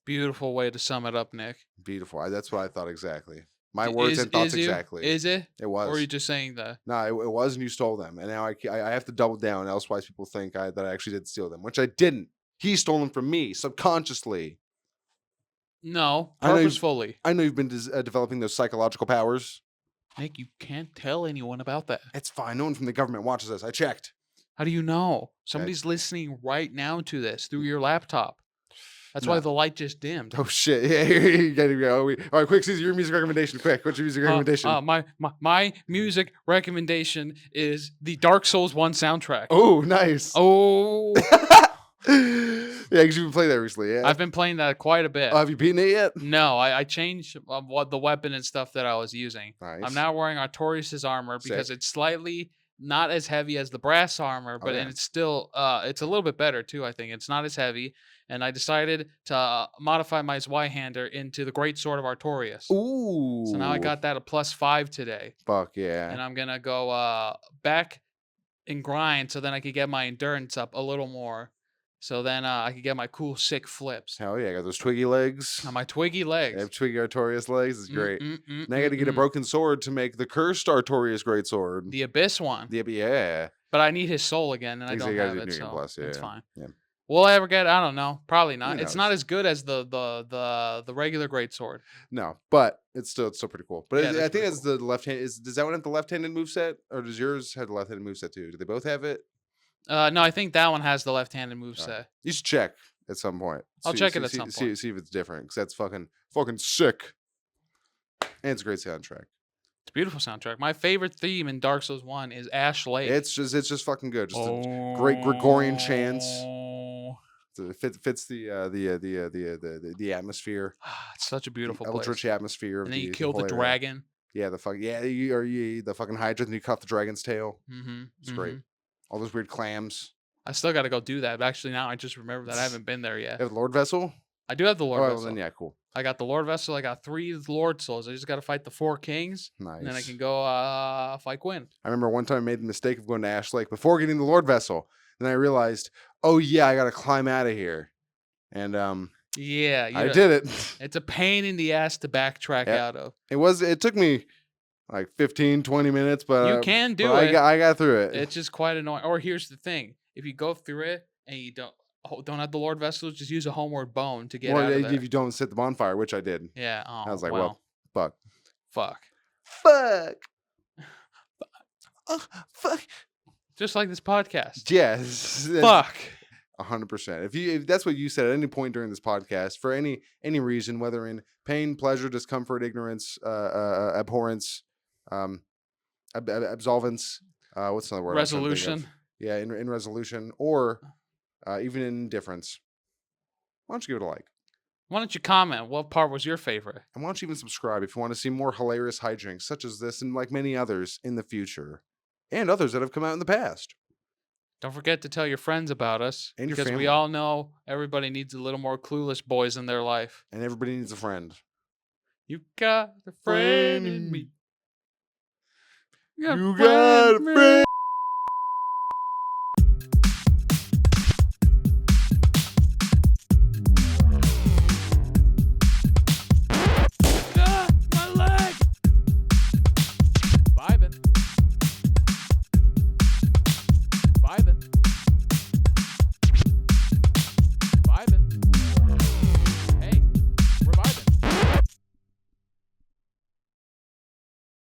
S1: Beautiful way to sum it up, Nick.
S2: Beautiful. That's what I thought exactly. My words and thoughts exactly.
S1: Is it?
S2: It was.
S1: Or are you just saying that?
S2: No, it was, and you stole them. And now I have to double down, elsewise people think that I actually did steal them, which I didn't. He stole them from me subconsciously.
S1: No, purposefully.
S2: I know you've been developing those psychological powers.
S1: Nick, you can't tell anyone about that.
S2: It's fine. No one from the government watches us. I checked.
S1: How do you know? Somebody's listening right now to this through your laptop. That's why the light just dimmed.
S2: Oh shit! Yeah, you gotta go. All right, quick, Caesar, your music recommendation. Quick, what's your music recommendation?
S1: My music recommendation is the Dark Souls 1 soundtrack.
S2: Oh, nice.
S1: Oh,
S2: yeah, because you've been playing that recently. Yeah,
S1: I've been playing that quite a bit.
S2: have you beaten it yet?
S1: No, I changed what the weapon and stuff that I was using.
S2: Nice.
S1: I'm now wearing Artorias' armor because
S2: Sick.
S1: it's slightly not as heavy as the brass armor, but
S2: yeah.
S1: and it's still it's a little bit better too. I think it's not as heavy, and I decided to modify my Zweihander into the Great Sword of Artorias.
S2: Ooh.
S1: So now I got that a +5 today.
S2: Fuck yeah.
S1: And I'm gonna go back and grind so then I could get my endurance up a little more. So then I could get my cool sick flips.
S2: Hell yeah, I got those twiggy legs.
S1: On my twiggy
S2: I
S1: legs.
S2: have twiggy Artorias legs. It's great. Now I got to get a
S1: mm.
S2: broken sword to make the cursed Artorias great sword.
S1: The Abyss one.
S2: Yeah.
S1: But I need his soul again, and I
S2: Things
S1: don't
S2: you gotta
S1: have
S2: do
S1: it,
S2: New Year
S1: so
S2: Plus,
S1: it's
S2: yeah.
S1: fine.
S2: Yeah.
S1: Will I ever get it? I don't know. Probably not.
S2: Who
S1: It's not
S2: knows?
S1: as good as the regular great sword.
S2: No, but it's still pretty cool. But
S1: Yeah,
S2: I
S1: that's
S2: think
S1: pretty
S2: it's the left hand. Does that one have the left-handed moveset, or does yours have the left-handed moveset too? Do they both have it?
S1: No, I think that one has the left-handed
S2: All right.
S1: moveset.
S2: You should check at some point.
S1: I'll check it at some point.
S2: See if it's different, because that's fucking sick. And it's a great soundtrack.
S1: It's a beautiful soundtrack. My favorite theme in Dark Souls 1 is Ash Lake.
S2: It's just fucking good. Just a great Gregorian chants. It fits the atmosphere.
S1: It's such a beautiful
S2: the
S1: place.
S2: eldritch atmosphere.
S1: And then you kill the dragon.
S2: Yeah, the fucking Hydra, and you cut the dragon's tail. It's great. All those weird clams.
S1: I still got to go do that. But actually, now I just remember that I haven't been there yet.
S2: You have the Lord Vessel?
S1: I do have the Lord Vessel.
S2: Then yeah, cool.
S1: I got the Lord Vessel. I got 3 Lord Souls. I just got to fight the 4 kings.
S2: Nice.
S1: And then I can go fight Gwyn.
S2: I remember one time I made the mistake of going to Ash Lake before getting the Lord Vessel. Then I realized, oh yeah, I got to climb out of here. And
S1: yeah,
S2: I did it.
S1: It's a pain in the ass to backtrack out of.
S2: It took me like 15, 20 minutes, but
S1: you can do it.
S2: I got through it.
S1: It's just quite annoying. Or here's the thing: if you go through it and you don't have the Lord Vessel, just use a homeward bone to get out of there.
S2: If you don't set the bonfire, which I did.
S1: Yeah. Oh,
S2: I was like, well, fuck. Fuck.
S1: Just like this podcast.
S2: Yes.
S1: Fuck.
S2: 100%. If that's what you said at any point during this podcast, for any reason, whether in pain, pleasure, discomfort, ignorance, abhorrence, Um, absolvance. What's another word I was trying to think of?
S1: Resolution.
S2: Yeah, in resolution or even in indifference. Why don't you give it a like?
S1: Why don't you comment? What part was your favorite?
S2: And why don't you even subscribe if you want to see more hilarious hijinks such as this and like many others in the future, and others that have come out in the past,
S1: Don't forget to tell your friends about us
S2: and your
S1: because we
S2: family,
S1: all know everybody needs a little more clueless boys in their life.
S2: and everybody needs a friend.
S1: You got a friend in
S2: Friend,
S1: me. You got a
S2: you
S1: friend
S2: got a
S1: in me.
S2: friend.